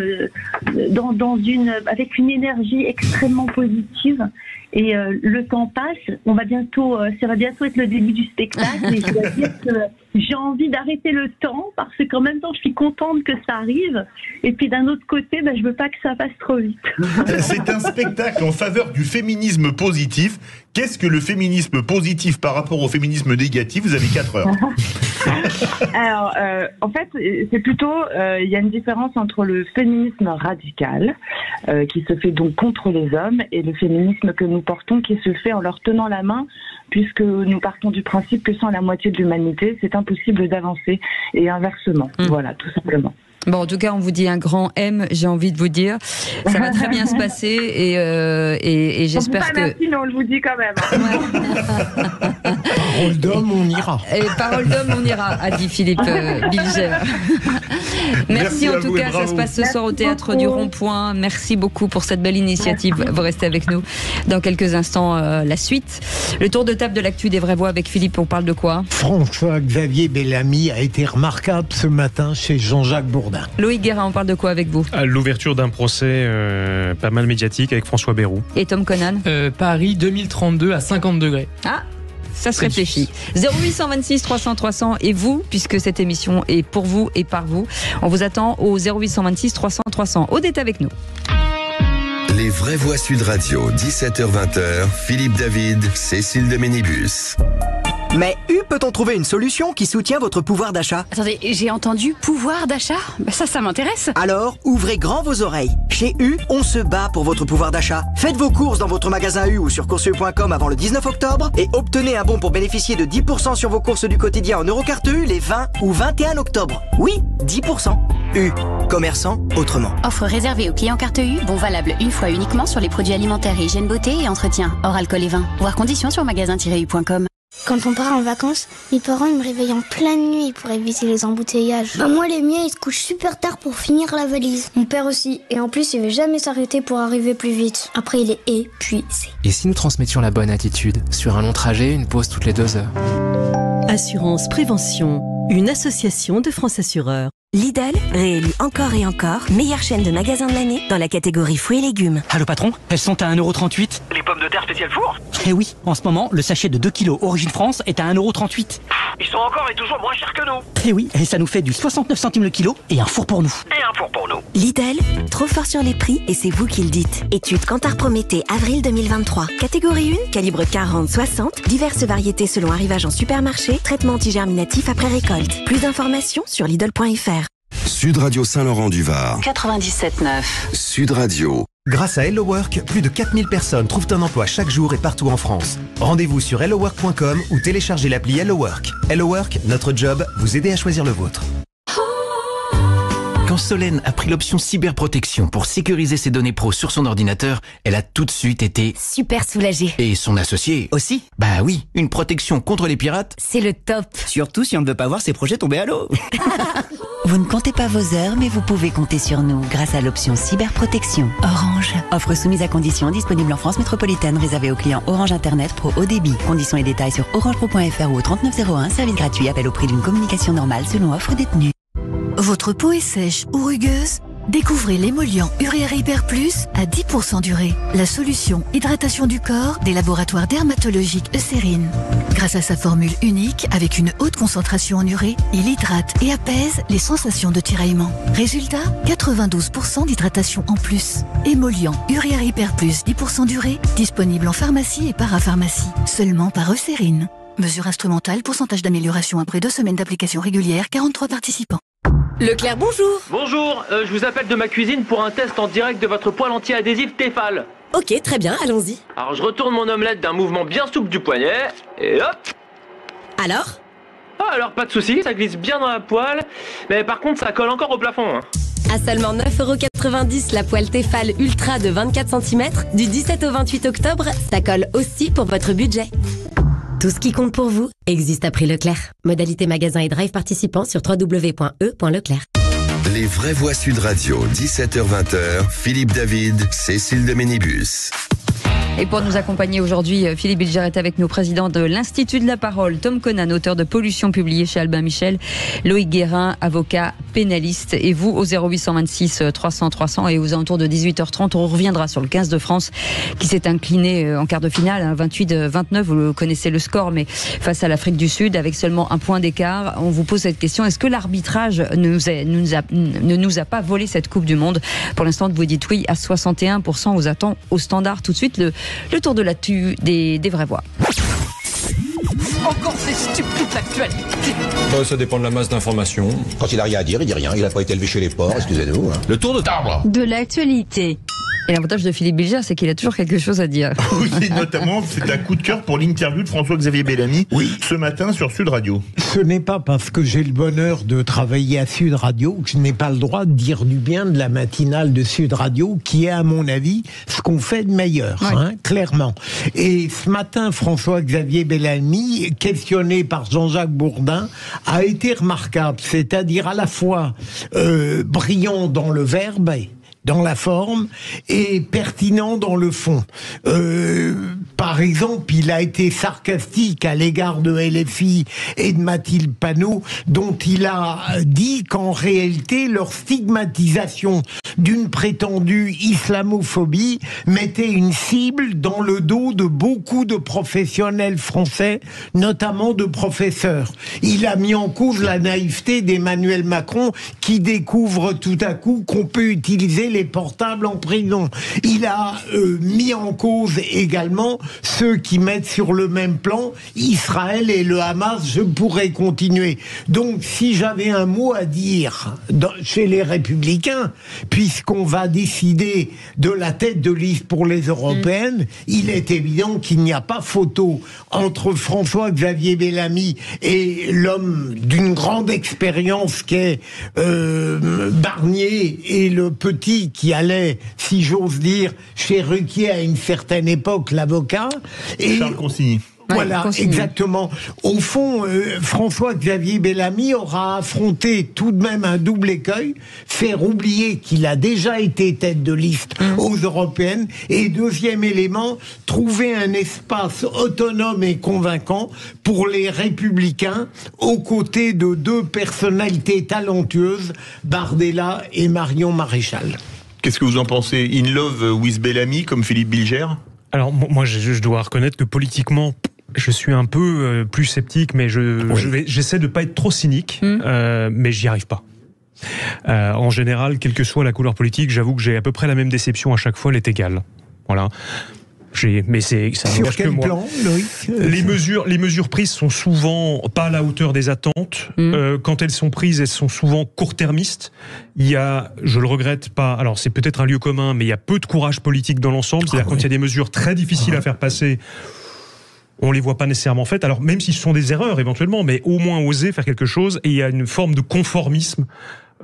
avec une énergie extrêmement positive. Et le temps passe, ça va bientôt être le début du spectacle. Et je dois dire que j'ai envie d'arrêter le temps parce qu'en même temps, je suis contente que ça arrive. Et puis d'un autre côté, je veux pas que ça passe trop vite. C'est un spectacle en faveur du féminisme positif. Qu'est-ce que le féminisme positif par rapport au féminisme négatif? Vous avez 4 heures. Alors, en fait, c'est plutôt, il y a une différence entre le féminisme radical, qui se fait donc contre les hommes, et le féminisme que nous portons, qui se fait en leur tenant la main, puisque nous partons du principe que sans la moitié de l'humanité, c'est impossible d'avancer, et inversement. Voilà, tout simplement. Bon, en tout cas, on vous dit un grand M, j'ai envie de vous dire. Ça va très bien se passer et j'espère que... Merci, mais on le vous dit quand même. Parole d'homme, on ira. Et parole d'homme, on ira, a dit Philippe Bilger. Merci en tout cas, ça se passe ce soir au Théâtre du Rond-Point. Merci beaucoup pour cette belle initiative. Vous restez avec nous dans quelques instants, la suite. Le tour de table de l'actu des vraies voix avec Philippe, on parle de quoi? François-Xavier Bellamy a été remarquable ce matin chez Jean-Jacques Bourdin. Loïc Guérin, on parle de quoi avec vous? À l'ouverture d'un procès pas mal médiatique avec François Bayrou. Et Tom Conan? Paris 2032 à 50 degrés. Ah, ça se réfléchit. 0826 300 300 et vous, puisque cette émission est pour vous et par vous, on vous attend au 0826 300 300. Aude est avec nous. Les vraies voix Sud Radio, 17h-20h, Philippe David, Cécile de Ménibus. Mais peut-on trouver une solution qui soutient votre pouvoir d'achat? Attendez, j'ai entendu pouvoir d'achat? Ça m'intéresse. Alors, ouvrez grand vos oreilles. Chez on se bat pour votre pouvoir d'achat. Faites vos courses dans votre magasin ou sur courses.com avant le 19 octobre et obtenez un bon pour bénéficier de 10% sur vos courses du quotidien en Eurocarte les 20 ou 21 octobre. Oui, 10%. Commerçant autrement. Offre réservée aux clients carte U, bon valable une fois uniquement sur les produits alimentaires et hygiène beauté et entretien, hors alcool et vin. Voir conditions sur magasin-u.com. Quand on part en vacances, mes parents ils me réveillent en pleine nuit pour éviter les embouteillages. Moi, les miens, ils se couchent super tard pour finir la valise. Mon père aussi. Et en plus, il veut jamais s'arrêter pour arriver plus vite. Après, il est épuisé. Et si nous transmettions la bonne attitude? Sur un long trajet, une pause toutes les 2 heures. Assurance Prévention, une association de France Assureurs. Lidl, réélu encore et encore, meilleure chaîne de magasins de l'année dans la catégorie fruits et légumes. Allô patron, elles sont à 1,38 €. Les pommes de terre spécial four? Eh oui, en ce moment, le sachet de 2 kg Origine France est à 1,38 €. Ils sont encore et toujours moins chers que nous. Eh oui, et ça nous fait du 69 centimes le kilo et un four pour nous. Et un four pour nous. Lidl, trop fort sur les prix et c'est vous qui le dites. Étude Kantar Prométhée, avril 2023. Catégorie 1, calibre 40-60, diverses variétés selon arrivage en supermarché, traitement antigerminatif après récolte. Plus d'informations sur Lidl.fr. Sud Radio Saint-Laurent-du-Var. 97.9. Sud Radio. Grâce à Hello Work, plus de 4000 personnes trouvent un emploi chaque jour et partout en France. Rendez-vous sur hellowork.com ou téléchargez l'appli Hello Work. Hello Work, notre job, vous aider à choisir le vôtre. Quand Solène a pris l'option cyberprotection pour sécuriser ses données pro sur son ordinateur, elle a tout de suite été super soulagée. Et son associé aussi? Bah oui, une protection contre les pirates, c'est le top. Surtout si on ne veut pas voir ses projets tomber à l'eau. Vous ne comptez pas vos heures, mais vous pouvez compter sur nous grâce à l'option cyberprotection. Orange. Offre soumise à conditions, disponible en France métropolitaine, réservée aux clients Orange Internet Pro haut débit. Conditions et détails sur orangepro.fr ou au 3901, service gratuit, appel au prix d'une communication normale selon offre détenue. Votre peau est sèche ou rugueuse? Découvrez l'émollient Urea Repair Plus à 10% d'urée. La solution hydratation du corps des laboratoires dermatologiques Eucérine. Grâce à sa formule unique, avec une haute concentration en urée, il hydrate et apaise les sensations de tiraillement. Résultat, 92% d'hydratation en plus. Émollient Urea Repair Plus 10% d'urée, disponible en pharmacie et parapharmacie. Seulement par Eucérine. Mesure instrumentale, pourcentage d'amélioration après 2 semaines d'application régulière, 43 participants. Leclerc, bonjour. Bonjour, je vous appelle de ma cuisine pour un test en direct de votre poêle anti-adhésif Tefal. Ok, très bien, allons-y. Alors je retourne mon omelette d'un mouvement bien souple du poignet, et hop. Alors ? Ah, alors pas de soucis, ça glisse bien dans la poêle, mais par contre ça colle encore au plafond. À seulement 9,90 € la poêle Tefal Ultra de 24 cm, du 17 au 28 octobre, ça colle aussi pour votre budget. Tout ce qui compte pour vous existe à prix Leclerc. Modalité magasin et drive participants sur www.e.leclerc. Les vraies voix Sud Radio, 17h-20h, Philippe David, Cécile de Ménibus. Et pour nous accompagner aujourd'hui, Philippe Bilger est avec nous, président de l'Institut de la Parole, Tom Conan, auteur de Pollution publié chez Albin Michel, Loïc Guérin, avocat pénaliste, et vous au 0826 300 300 et aux alentours de 18h30, on reviendra sur le 15 de France qui s'est incliné en quart de finale, 28-29, vous connaissez le score, mais face à l'Afrique du Sud, avec seulement un point d'écart, on vous pose cette question, est-ce que l'arbitrage ne nous a pas volé cette Coupe du Monde? Pour l'instant, vous dites oui à 61%, vous attend au standard. Tout de suite, le tour de l'actu des vraies voix. Encore ces stupides actualités. Ça dépend de la masse d'informations. Quand il a rien à dire, il dit rien. Il n'a pas été élevé chez les porcs, excusez-nous. Le tour de table. De l'actualité. Et l'avantage de Philippe Bilger, c'est qu'il a toujours quelque chose à dire. Oui, notamment, c'est un coup de cœur pour l'interview de François-Xavier Bellamy ce matin sur Sud Radio. Ce n'est pas parce que j'ai le bonheur de travailler à Sud Radio que je n'ai pas le droit de dire du bien de la matinale de Sud Radio, qui est, à mon avis, ce qu'on fait de meilleur, clairement. Et ce matin, François-Xavier Bellamy, questionné par Jean-Jacques Bourdin, a été remarquable, c'est-à-dire à la fois brillant dans le verbe, dans la forme, et pertinent dans le fond. Par exemple, il a été sarcastique à l'égard de LFI et de Mathilde Panot, dont il a dit qu'en réalité, leur stigmatisation d'une prétendue islamophobie mettait une cible dans le dos de beaucoup de professionnels français, notamment de professeurs. Il a mis en cause la naïveté d'Emmanuel Macron, qui découvre tout à coup qu'on peut utiliser les portables en prison. Il a mis en cause également ceux qui mettent sur le même plan Israël et le Hamas. Je pourrais continuer. Donc, si j'avais un mot à dire chez les Républicains, puisqu'on va décider de la tête de liste pour les européennes, il est évident qu'il n'y a pas photo entre François-Xavier Bellamy et l'homme d'une grande expérience qu'est Barnier et le petit qui allait, si j'ose dire, chez Ruquier à une certaine époque, l'avocat. Et Charles Consigny. Voilà, exactement. Au fond, François-Xavier Bellamy aura affronté tout de même un double écueil, faire oublier qu'il a déjà été tête de liste aux européennes, et deuxième élément, trouver un espace autonome et convaincant pour les Républicains, aux côtés de deux personnalités talentueuses, Bardella et Marion Maréchal. Qu'est-ce que vous en pensez? In love with Bellamy, comme Philippe Bilger? Alors, moi, je dois reconnaître que politiquement, je suis un peu plus sceptique, mais j'essaie de pas être trop cynique, mais j'y arrive pas. En général, quelle que soit la couleur politique, j'avoue que j'ai à peu près la même déception à chaque fois, elle est égale. Voilà. Mais ça n'engage que moi. Plan, Loïc les mesures prises sont souvent pas à la hauteur des attentes. Quand elles sont prises, elles sont souvent court-termistes. Il y a, je le regrette pas, alors c'est peut-être un lieu commun, mais il y a peu de courage politique dans l'ensemble. C'est-à-dire quand il y a des mesures très difficiles à faire passer, on les voit pas nécessairement faites. Alors même si ce sont des erreurs éventuellement, mais au moins oser faire quelque chose. Et il y a une forme de conformisme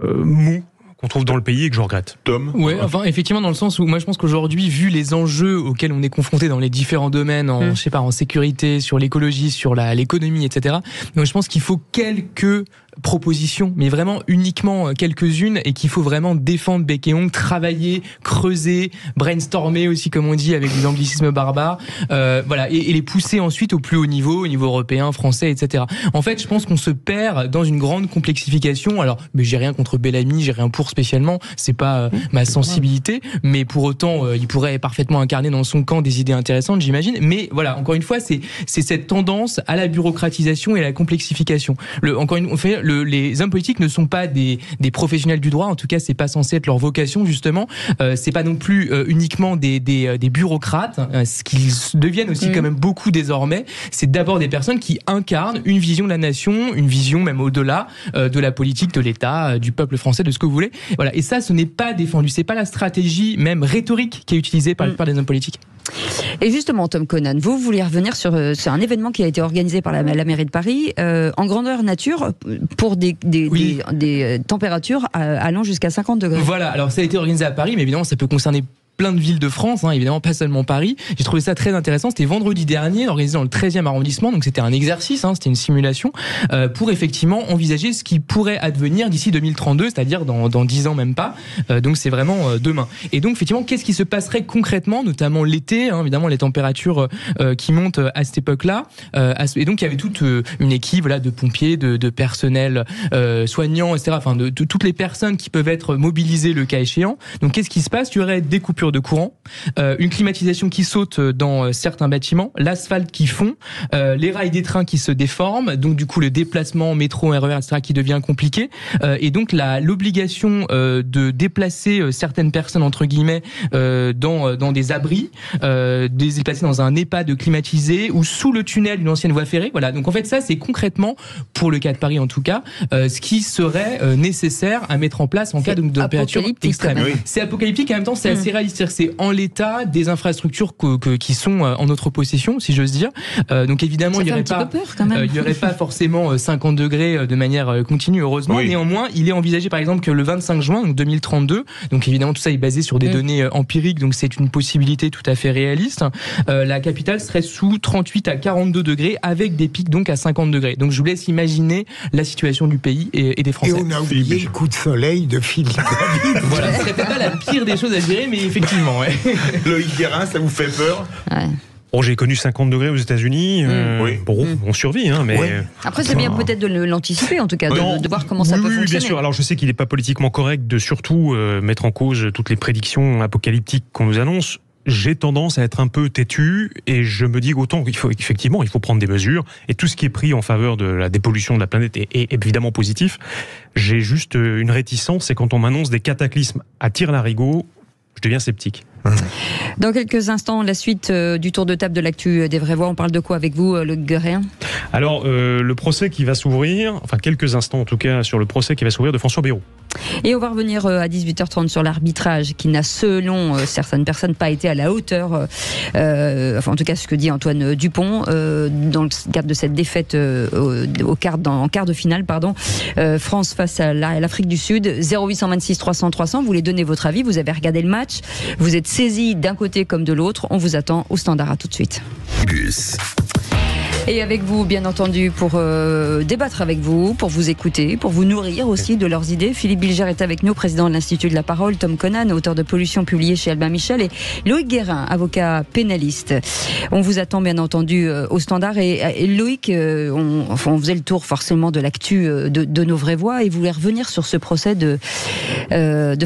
mou qu'on trouve dans le pays et que je regrette. Tom? Ouais, enfin, effectivement, dans le sens où moi je pense qu'aujourd'hui, vu les enjeux auxquels on est confronté dans les différents domaines, je sais pas, en sécurité, sur l'écologie, sur l'économie, etc. Donc je pense qu'il faut quelques propositions, mais vraiment uniquement quelques-unes, et qu'il faut vraiment défendre bec et ongle, travailler, creuser, brainstormer aussi, comme on dit, avec des anglicismes barbares, voilà, et les pousser ensuite au plus haut niveau européen, français, etc. En fait, je pense qu'on se perd dans une grande complexification. Alors, mais j'ai rien contre Bellamy, j'ai rien pour spécialement, c'est pas ma sensibilité, mais pour autant, il pourrait parfaitement incarner dans son camp des idées intéressantes, j'imagine. Mais voilà, encore une fois, c'est cette tendance à la bureaucratisation et à la complexification. Encore une fois, les hommes politiques ne sont pas des professionnels du droit. En tout cas, c'est pas censé être leur vocation, justement. C'est pas non plus uniquement des bureaucrates. Ce qu'ils deviennent aussi quand même beaucoup désormais, c'est d'abord des personnes qui incarnent une vision de la nation, une vision même au-delà de la politique, de l'État, du peuple français, de ce que vous voulez. Voilà. Et ça, ce n'est pas défendu. C'est pas la stratégie, même rhétorique, qui est utilisée par la plupart des hommes politiques. Et justement, Tom Conan, vous vouliez revenir sur un événement qui a été organisé par la mairie de Paris, en grandeur nature, pour des températures allant jusqu'à 50 degrés. Voilà, alors ça a été organisé à Paris, mais évidemment ça peut concerner plein de villes de France, évidemment pas seulement Paris. J'ai trouvé ça très intéressant. C'était vendredi dernier, organisé dans le 13e arrondissement, donc c'était un exercice, c'était une simulation, pour effectivement envisager ce qui pourrait advenir d'ici 2032, c'est-à-dire dans 10 ans même pas. Donc c'est vraiment demain. Et donc effectivement, qu'est-ce qui se passerait concrètement, notamment l'été, évidemment les températures qui montent à cette époque-là. Et donc il y avait toute une équipe de pompiers, de personnel soignants, etc. Enfin de toutes les personnes qui peuvent être mobilisées le cas échéant. Donc qu'est-ce qui se passe? Il y aurait des coupures de courant, une climatisation qui saute dans certains bâtiments, l'asphalte qui fond, les rails des trains qui se déforment, donc du coup le déplacement métro, RER, etc. qui devient compliqué, et donc l'obligation de déplacer certaines personnes entre guillemets dans des abris, de les déplacer dans un EHPAD climatisé ou sous le tunnel d'une ancienne voie ferrée. Voilà. Donc en fait ça c'est concrètement, pour le cas de Paris en tout cas, ce qui serait nécessaire à mettre en place en cas de température extrême. Oui. C'est apocalyptique et en même temps c'est assez réaliste. C'est-à-dire que c'est en l'état des infrastructures qui sont en notre possession, si j'ose dire. Donc évidemment, il n'y aurait pas forcément 50 degrés de manière continue, heureusement. Oui. Néanmoins, il est envisagé par exemple que le 25 juin, donc 2032, donc évidemment tout ça est basé sur des données empiriques, donc c'est une possibilité tout à fait réaliste. La capitale serait sous 38 à 42 degrés avec des pics donc à 50 degrés. Donc je vous laisse imaginer la situation du pays et des Français. Et on a oublié le coup de soleil de Philippe David. Voilà, ce serait peut-être pas la pire des choses à gérer, mais effectivement, ouais. Loïc Guérin, ça vous fait peur? Ouais. Bon, j'ai connu 50 degrés aux États-Unis. Bon, on survit, mais. Ouais. Après, c'est bien peut-être de l'anticiper, en tout cas, de voir comment ça peut fonctionner. Bien sûr. Alors, je sais qu'il n'est pas politiquement correct de surtout mettre en cause toutes les prédictions apocalyptiques qu'on nous annonce. J'ai tendance à être un peu têtu et je me dis autant qu'il faut prendre des mesures et tout ce qui est pris en faveur de la dépollution de la planète est évidemment positif. J'ai juste une réticence, c'est quand on m'annonce des cataclysmes à tire-larigot, je deviens sceptique. Dans quelques instants, la suite du tour de table de l'actu des Vraies Voix. On parle de quoi avec vous, Loïc Guérin? Alors, le procès qui va s'ouvrir, enfin quelques instants en tout cas, sur le procès qui va s'ouvrir de François Bayrou. Et on va revenir à 18h30 sur l'arbitrage qui n'a, selon certaines personnes, pas été à la hauteur, en tout cas ce que dit Antoine Dupont, dans le cadre de cette défaite en quart de finale, France face à l'Afrique du Sud. 0826 300 300, vous voulez donner votre avis, vous avez regardé le match, vous êtes saisi d'un côté comme de l'autre, on vous attend au standard. À tout de suite. Et avec vous, bien entendu, pour débattre avec vous, pour vous écouter, pour vous nourrir aussi de leurs idées. Philippe Bilger est avec nous, président de l'Institut de la Parole, Tom Conan, auteur de Pollution publié chez Albin Michel, et Loïc Guérin, avocat pénaliste. On vous attend bien entendu au standard. Et Loïc, on faisait le tour forcément de l'actu de nos Vraies Voix, et vous voulez revenir sur ce procès de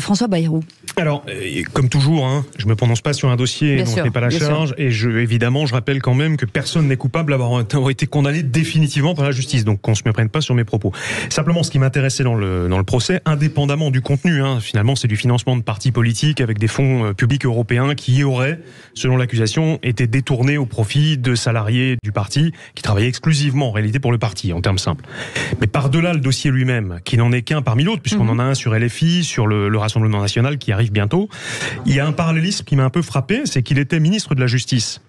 François Bayrou. Alors, comme toujours, je ne me prononce pas sur un dossier dont je n'ai pas la charge, et évidemment, je rappelle quand même que personne n'est coupable d'avoir été condamné définitivement par la justice, donc qu'on ne se méprenne pas sur mes propos. Simplement, ce qui m'intéressait dans le procès, indépendamment du contenu, finalement, c'est du financement de partis politiques avec des fonds publics européens qui auraient, selon l'accusation, été détournés au profit de salariés du parti qui travaillaient exclusivement, en réalité, pour le parti, en termes simples. Mais par-delà le dossier lui-même, qui n'en est qu'un parmi d'autres, puisqu'on en a un sur LFI, sur le Rassemblement National, qui arrive bientôt, il y a un parallélisme qui m'a un peu frappé, c'est qu'il était ministre de la Justice.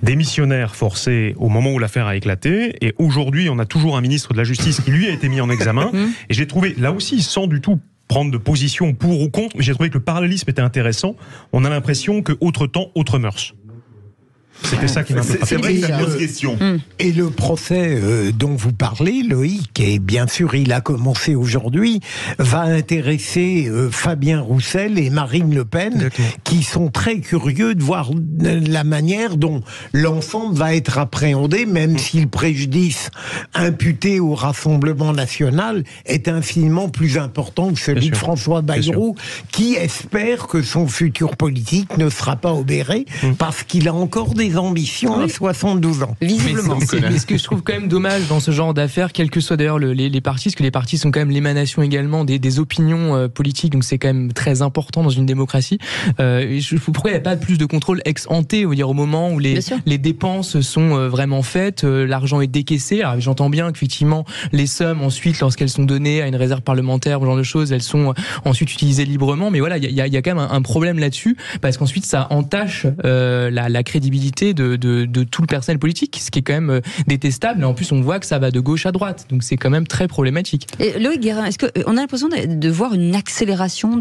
Démissionnaire forcé au moment où l'affaire a éclaté, et aujourd'hui on a toujours un ministre de la Justice qui lui a été mis en examen, et j'ai trouvé, là aussi, sans du tout prendre de position pour ou contre, mais j'ai trouvé que le parallélisme était intéressant. On a l'impression que autre temps, autre mœurs. C'était ça qui m'a fait. C'est vrai que c'est une grosse question. Et le procès dont vous parlez, Loïc, et bien sûr il a commencé aujourd'hui, va intéresser Fabien Roussel et Marine Le Pen, qui sont très curieux de voir la manière dont l'ensemble va être appréhendé, même si le préjudice imputé au Rassemblement National est infiniment plus important que celui de François Bayrou, qui espère que son futur politique ne sera pas obéré, parce qu'il a encore des des ambitions à 72 ans. Visiblement. Mais ce que je trouve quand même dommage dans ce genre d'affaires, quels que soient d'ailleurs les partis, parce que les partis sont quand même l'émanation également des opinions politiques, donc c'est quand même très important dans une démocratie. Pourquoi il n'y a pas plus de contrôle ex ante, au moment où les dépenses sont vraiment faites, l'argent est décaissé. Alors j'entends bien qu'effectivement les sommes ensuite, lorsqu'elles sont données à une réserve parlementaire, ce genre de choses, elles sont ensuite utilisées librement. Mais voilà, il y a quand même un problème là-dessus, parce qu'ensuite ça entache la crédibilité de tout le personnel politique, ce qui est quand même détestable. Et en plus, on voit que ça va de gauche à droite, donc c'est quand même très problématique. Et Loïc Guérin, est-ce qu'on a l'impression de voir une accélération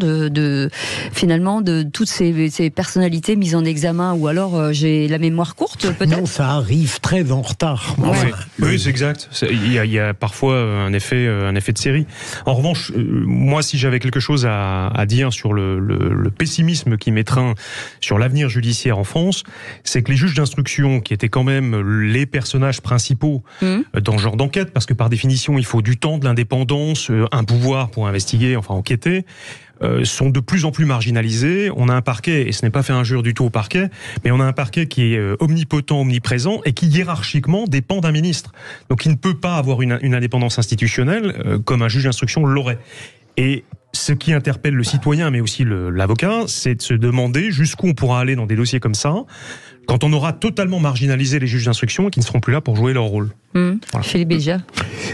finalement de toutes ces personnalités mises en examen, ou alors j'ai la mémoire courte peut-être? Non, ça arrive très en retard. Oui, c'est exact. Il y a parfois un effet de série. En revanche, moi, si j'avais quelque chose à dire sur le pessimisme qui m'étreint sur l'avenir judiciaire en France, c'est que les juges d'instruction, qui étaient quand même les personnages principaux dans ce genre d'enquête, parce que par définition, il faut du temps, de l'indépendance, un pouvoir pour investiguer, enfin enquêter, sont de plus en plus marginalisés. On a un parquet, et ce n'est pas fait injure du tout au parquet, mais on a un parquet qui est omnipotent, omniprésent, et qui hiérarchiquement dépend d'un ministre. Donc il ne peut pas avoir une indépendance institutionnelle comme un juge d'instruction l'aurait. Et ce qui interpelle le citoyen, mais aussi l'avocat, c'est de se demander jusqu'où on pourra aller dans des dossiers comme ça, quand on aura totalement marginalisé les juges d'instruction et qui ne seront plus là pour jouer leur rôle. Voilà. Philippe Bilger.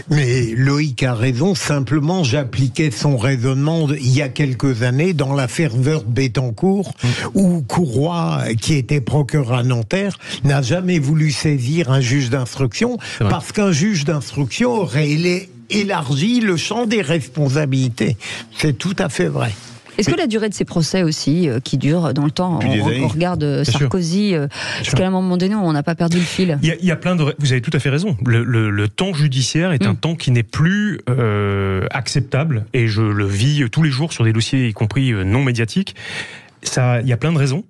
Mais Loïc a raison, simplement j'appliquais son raisonnement il y a quelques années dans l'affaire Woerth-Bettencourt, où Courroy, qui était procureur à Nanterre, n'a jamais voulu saisir un juge d'instruction, parce qu'un juge d'instruction aurait élargi le champ des responsabilités. C'est tout à fait vrai. Est-ce que la durée de ces procès aussi, qui durent dans le temps, on regarde Sarkozy, est-ce qu'à un moment donné, on n'a pas perdu le fil? Il y a plein de... Vous avez tout à fait raison. Le temps judiciaire est un temps qui n'est plus acceptable, et je le vis tous les jours sur des dossiers, y compris non médiatiques. Il y a plein de raisons.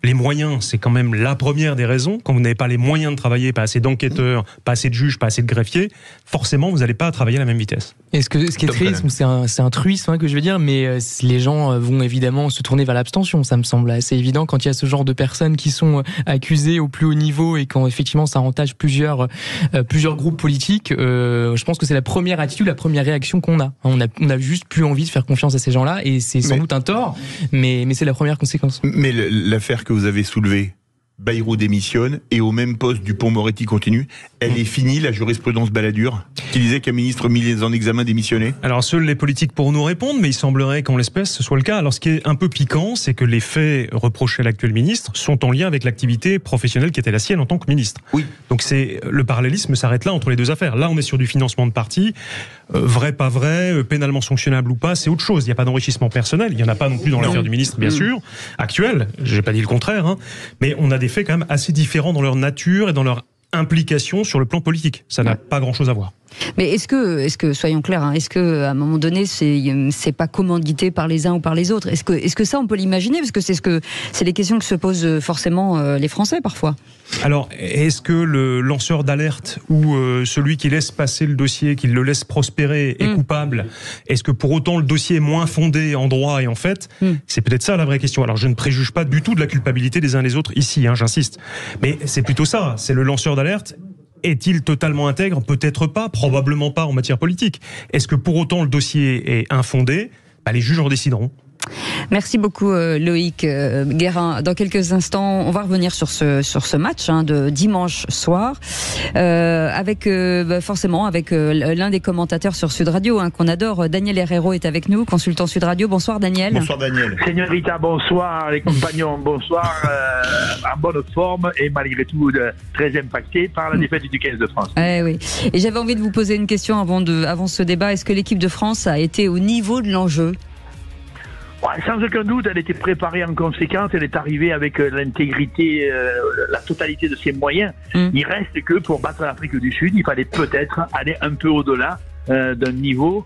Les moyens, c'est quand même la première des raisons. Quand vous n'avez pas les moyens de travailler, pas assez d'enquêteurs, pas assez de juges, pas assez de greffiers, forcément, vous n'allez pas travailler à la même vitesse. Et ce qui est triste, c'est un truisme que je veux dire, mais les gens vont évidemment se tourner vers l'abstention. Ça me semble assez évident quand il y a ce genre de personnes qui sont accusées au plus haut niveau, et quand effectivement ça entache plusieurs groupes politiques. Je pense que c'est la première attitude, la première réaction qu'on a. On a juste plus envie de faire confiance à ces gens-là, et c'est sans doute un tort, mais c'est la première conséquence. Mais l'affaire que vous avez soulevée, Bayrou démissionne, et au même poste Dupond-Moretti continue. Elle est finie, la jurisprudence Balladur, qui disait qu'un ministre mis en examen démissionnait? Alors seuls les politiques pourront nous répondre, mais il semblerait qu'en l'espèce ce soit le cas. Alors ce qui est un peu piquant, c'est que les faits reprochés à l'actuel ministre sont en lien avec l'activité professionnelle qui était la sienne en tant que ministre. Oui. Donc le parallélisme s'arrête là entre les deux affaires. Là on est sur du financement de parti, vrai, pas vrai, pénalement sanctionnable ou pas, c'est autre chose. Il n'y a pas d'enrichissement personnel, il n'y en a pas non plus dans l'affaire du ministre, bien sûr, actuel, j'ai pas dit le contraire, mais on a des faits quand même assez différents dans leur nature et dans leur implication sur le plan politique. Ça n'a pas grand-chose à voir. Mais est-ce que soyons clairs, est-ce que à un moment donné, c'est pas commandité par les uns ou par les autres? Est-ce que ça, on peut l'imaginer? Parce que c'est les questions que se posent forcément les Français parfois. Alors, est-ce que le lanceur d'alerte ou celui qui laisse passer le dossier, qui le laisse prospérer, est coupable? Est-ce que pour autant le dossier est moins fondé en droit et en fait? C'est peut-être ça la vraie question. Alors, je ne préjuge pas du tout de la culpabilité des uns et des autres ici, j'insiste. Mais c'est plutôt ça, c'est le lanceur d'alerte. Est-il totalement intègre? Peut-être pas, probablement pas en matière politique. Est-ce que pour autant le dossier est infondé? Les juges en décideront. Merci beaucoup Loïc Guérin. Dans quelques instants, on va revenir sur ce match de dimanche soir, avec forcément avec l'un des commentateurs sur Sud Radio qu'on adore. Daniel Herrero est avec nous, consultant Sud Radio. Bonsoir Daniel. Bonsoir Daniel. Señorita, bonsoir les compagnons, bonsoir. En bonne forme et malgré tout très impacté par la défaite du 15 de France. Oui. Et j'avais envie de vous poser une question avant ce débat. Est-ce que l'équipe de France a été au niveau de l'enjeu? Sans aucun doute, elle était préparée en conséquence, elle est arrivée avec l'intégrité, la totalité de ses moyens. Il reste que pour battre l'Afrique du Sud, il fallait peut-être aller un peu au-delà d'un niveau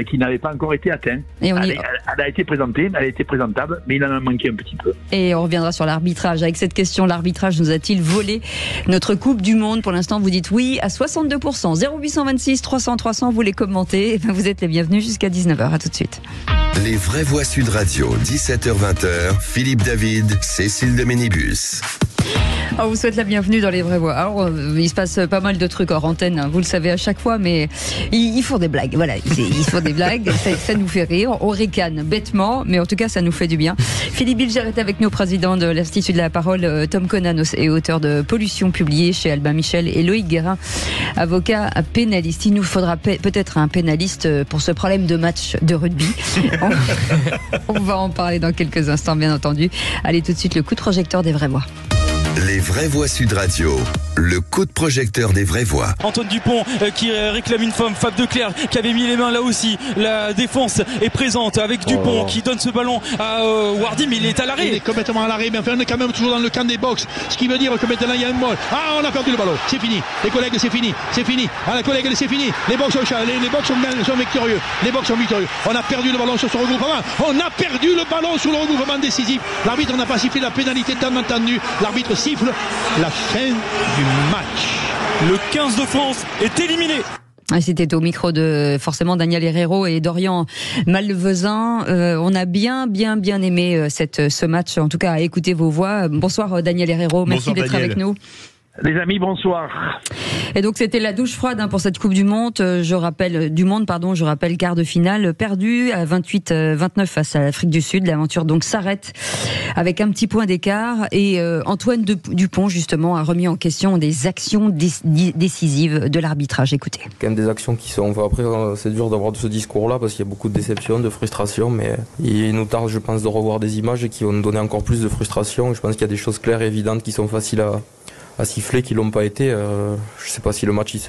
qui n'avait pas encore été atteint. Elle a été présentée, elle a été présentable, mais il en a manqué un petit peu. Et on reviendra sur l'arbitrage. Avec cette question, l'arbitrage nous a-t-il volé notre Coupe du Monde? Pour l'instant, vous dites oui à 62%. 0826 300 300, vous les commentez. Vous êtes les bienvenus jusqu'à 19h. À tout de suite. Les vraies voix Sud Radio, 17h-20h, Philippe David, Cécile de Ménibus. On vous souhaite la bienvenue dans Les Vraies Voix. Alors, il se passe pas mal de trucs hors antenne, hein, vous le savez à chaque fois, mais ils font des blagues. Voilà, ils font des blagues, ça nous fait rire. On ricane bêtement, mais en tout cas, ça nous fait du bien. Philippe Bilger est avec nous, président de l'Institut de la Parole. Tom Conan est auteur de Pollution, publié chez Albin Michel, et Loïc Guérin, avocat pénaliste. Il nous faudra peut-être un pénaliste pour ce problème de match de rugby. On va en parler dans quelques instants, bien entendu. Allez, tout de suite, le coup de projecteur des Vraies Voix. Les Vraies Voix Sud Radio, le coup de projecteur des Vraies Voix. Antoine Dupont qui réclame une femme, Fab de Clerc qui avait mis les mains là aussi. La défense est présente avec Dupont qui donne ce ballon à Wardy, mais il est à l'arrêt. Il est complètement à l'arrêt, mais enfin on est quand même toujours dans le camp des box, ce qui veut dire que maintenant il y a un mot. Ah, on a perdu le ballon, c'est fini. Les collègues, c'est fini. Ah, les collègues, c'est fini. Les box sont victorieux. On a perdu le ballon sur ce regroupement. On a perdu le ballon sur le regroupement décisif. L'arbitre n'a pas sifflé la pénalité tant entendu. L'arbitre siffle la fin du match. Le 15 de France est éliminé. C'était au micro de forcément Daniel Herrero et Dorian Malvezin. On a bien aimé ce match, en tout cas à écouter vos voix. Bonsoir Daniel Herrero, merci d'être avec nous. Les amis, bonsoir. Et donc c'était la douche froide pour cette Coupe du Monde. Je rappelle quart de finale perdu à 28-29 face à l'Afrique du Sud. L'aventure donc s'arrête avec un petit point d'écart et Antoine Dupont justement a remis en question des actions décisives de l'arbitrage. Écoutez. Quand même des actions qui sont. Enfin, après c'est dur d'avoir ce discours-là parce qu'il y a beaucoup de déception, de frustration, mais il nous tarde, je pense, de revoir des images qui vont nous donner encore plus de frustration. Je pense qu'il y a des choses claires et évidentes qui sont faciles à siffler, qui l'ont pas été. Je sais pas si le match il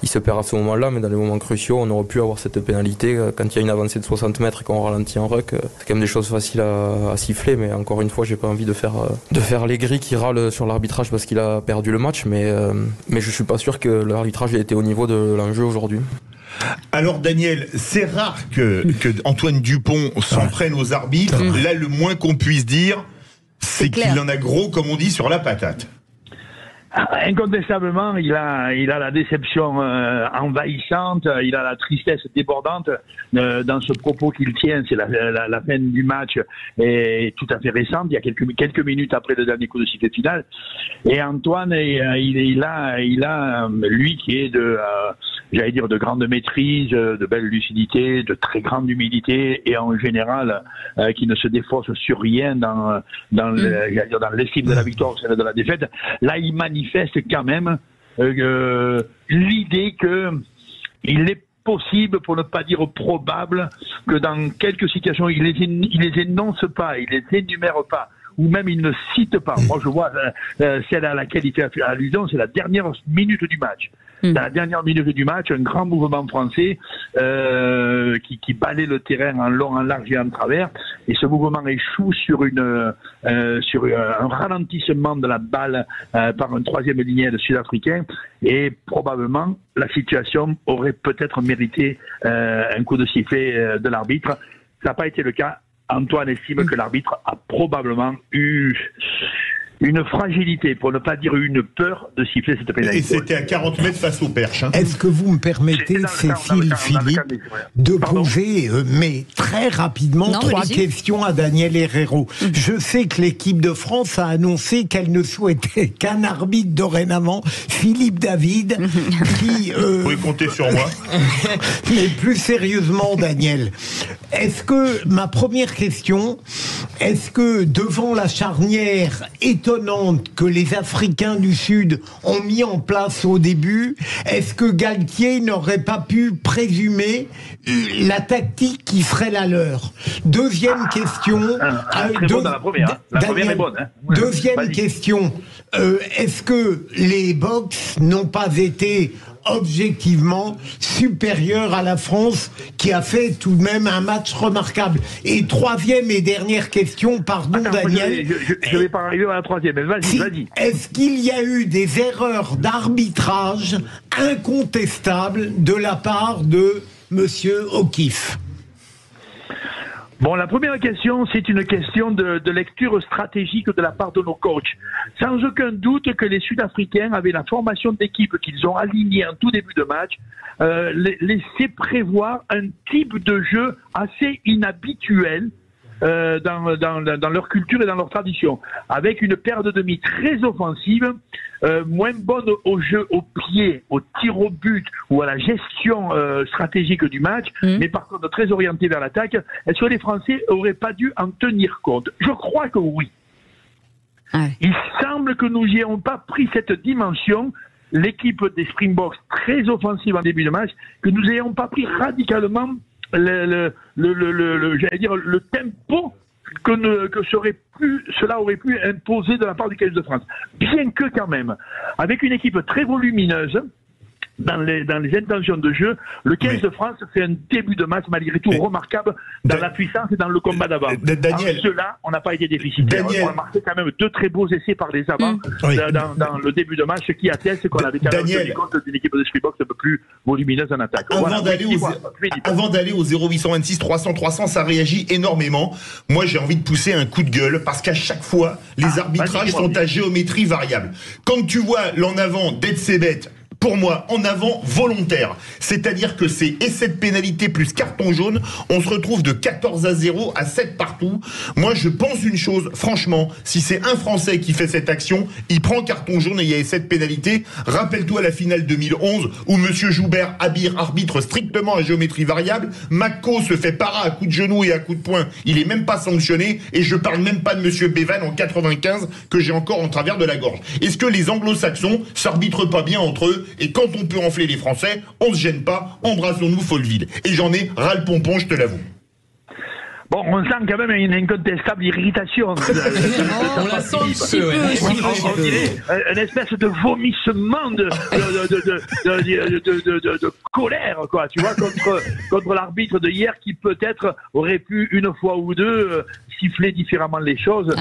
se perd à ce moment-là, mais dans les moments cruciaux, on aurait pu avoir cette pénalité. Quand il y a une avancée de 60 mètres et qu'on ralentit en ruck, c'est quand même des choses faciles à siffler, mais encore une fois, j'ai pas envie de faire les gris qui râlent sur l'arbitrage parce qu'il a perdu le match, mais je suis pas sûr que l'arbitrage ait été au niveau de l'enjeu aujourd'hui. Alors Daniel, c'est rare que Antoine Dupont s'en prenne aux arbitres. Là, le moins qu'on puisse dire, c'est qu'il en a gros, comme on dit, sur la patate. Incontestablement, il a la déception envahissante, il a la tristesse débordante dans ce propos qu'il tient. C'est la fin du match est tout à fait récente, il y a quelques minutes après le dernier coup de sifflet final. Et Antoine, il a lui qui est de grande maîtrise, de belle lucidité, de très grande humilité et en général qui ne se défausse sur rien dans l'estime de la victoire ou celle de la défaite. Là, il manifeste quand même l'idée que il est possible, pour ne pas dire probable, que dans quelques situations, il les énonce pas, il les énumère pas, ou même il ne cite pas. Moi, je vois celle à laquelle il fait allusion, c'est la dernière minute du match. Dans la dernière minute du match, un grand mouvement français qui balaie le terrain en long, en large et en travers, et ce mouvement échoue sur un ralentissement de la balle par un troisième lignel sud-africain, et probablement la situation aurait peut-être mérité un coup de sifflet de l'arbitre. Ça n'a pas été le cas. Antoine estime que l'arbitre a probablement eu une fragilité, pour ne pas dire une peur de siffler cette pénalité. Et c'était à 40 mètres face au perche. Est-ce que vous me permettez, Cécile Philippe, de poser, mais très rapidement, trois questions à Daniel Herrero. Je sais que l'équipe de France a annoncé qu'elle ne souhaitait qu'un arbitre dorénavant, Philippe David, qui... Vous pouvez compter sur moi. Mais plus sérieusement, Daniel, ma première question, est-ce que devant la charnière étonnante que les Africains du Sud ont mis en place au début, est-ce que Galtier n'aurait pas pu présumer la tactique qui serait la leur? Deuxième question. La première est bonne. Deuxième question. Est-ce que les box n'ont pas été objectivement supérieur à la France, qui a fait tout de même un match remarquable? Et troisième et dernière question, pardon. Attends, Daniel. Je vais pas arriver à la troisième, mais vas-y. Est-ce qu'il y a eu des erreurs d'arbitrage incontestables de la part de Monsieur O'Keefe? Bon, la première question, c'est une question de lecture stratégique de la part de nos coachs. Sans aucun doute que les Sud-Africains avaient la formation d'équipe qu'ils ont alignée en tout début de match, laissé prévoir un type de jeu assez inhabituel dans leur culture et dans leur tradition, avec une paire de demi très offensive, moins bonne au jeu au pied, au tir au but ou à la gestion stratégique du match, mais par contre très orientée vers l'attaque. Est-ce que les Français auraient pas dû en tenir compte? Je crois que oui. Ouais. Il semble que nous n'y ayons pas pris cette dimension, l'équipe des Springboks très offensive en début de match, que nous n'ayons pas pris radicalement j'allais dire le tempo que cela aurait pu imposer de la part du 15 de France. Bien que quand même, avec une équipe très volumineuse, dans les intentions de jeu, le 15 de France fait un début de match malgré tout remarquable dans la puissance et dans le combat d'avant. Daniel, en cela, on n'a pas été déficitaire. On a marqué quand même 2 très beaux essais par les avants dans le début de match, ce qui atteste qu'on avait quand même tenu compte d'une équipe de Springboks un peu plus volumineuse en attaque. Avant d'aller au 0826 300 300, ça réagit énormément. Moi, j'ai envie de pousser un coup de gueule parce qu'à chaque fois, les arbitrages sont à géométrie variable. Quand tu vois l'en avant d'Etzebet, pour moi, en avant volontaire. C'est-à-dire que c'est essai de pénalité plus carton jaune, on se retrouve de 14-0 à 7 partout. Moi, je pense une chose, franchement, si c'est un Français qui fait cette action, il prend carton jaune et il y a essai de pénalité. Rappelle-toi la finale 2011 où Monsieur Joubert arbitre strictement à géométrie variable. Mako se fait para à coups de genou et à coups de poing. Il est même pas sanctionné et je parle même pas de Monsieur Bevan en 95 que j'ai encore en travers de la gorge. Est-ce que les anglo-saxons s'arbitrent pas bien entre eux? Et quand on peut enfler les Français, on se gêne pas, embrassons-nous Folleville. Et j'en ai ras le pompon, je te l'avoue. Bon, on sent quand même une incontestable irritation. On la sent un petit peu. On dirait une espèce de vomissement de colère, quoi. Tu vois, contre l'arbitre de hier qui peut-être aurait pu une fois ou deux siffler différemment les choses.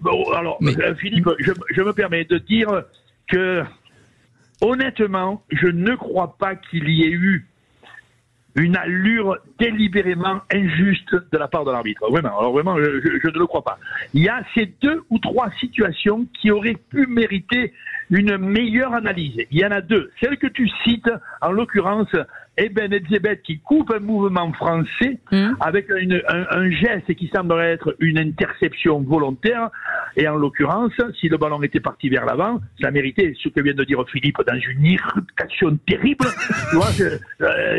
Bon, alors, Philippe, je me permets de dire que honnêtement, je ne crois pas qu'il y ait eu une allure délibérément injuste de la part de l'arbitre. Vraiment, alors vraiment, je ne le crois pas. Il y a ces 2 ou 3 situations qui auraient pu mériter une meilleure analyse. Il y en a 2. Celle que tu cites, en l'occurrence, Ben Etzebet qui coupe un mouvement français avec un geste qui semblerait être une interception volontaire. Et en l'occurrence, si le ballon était parti vers l'avant, ça méritait ce que vient de dire Philippe dans une irritation terrible, tu vois,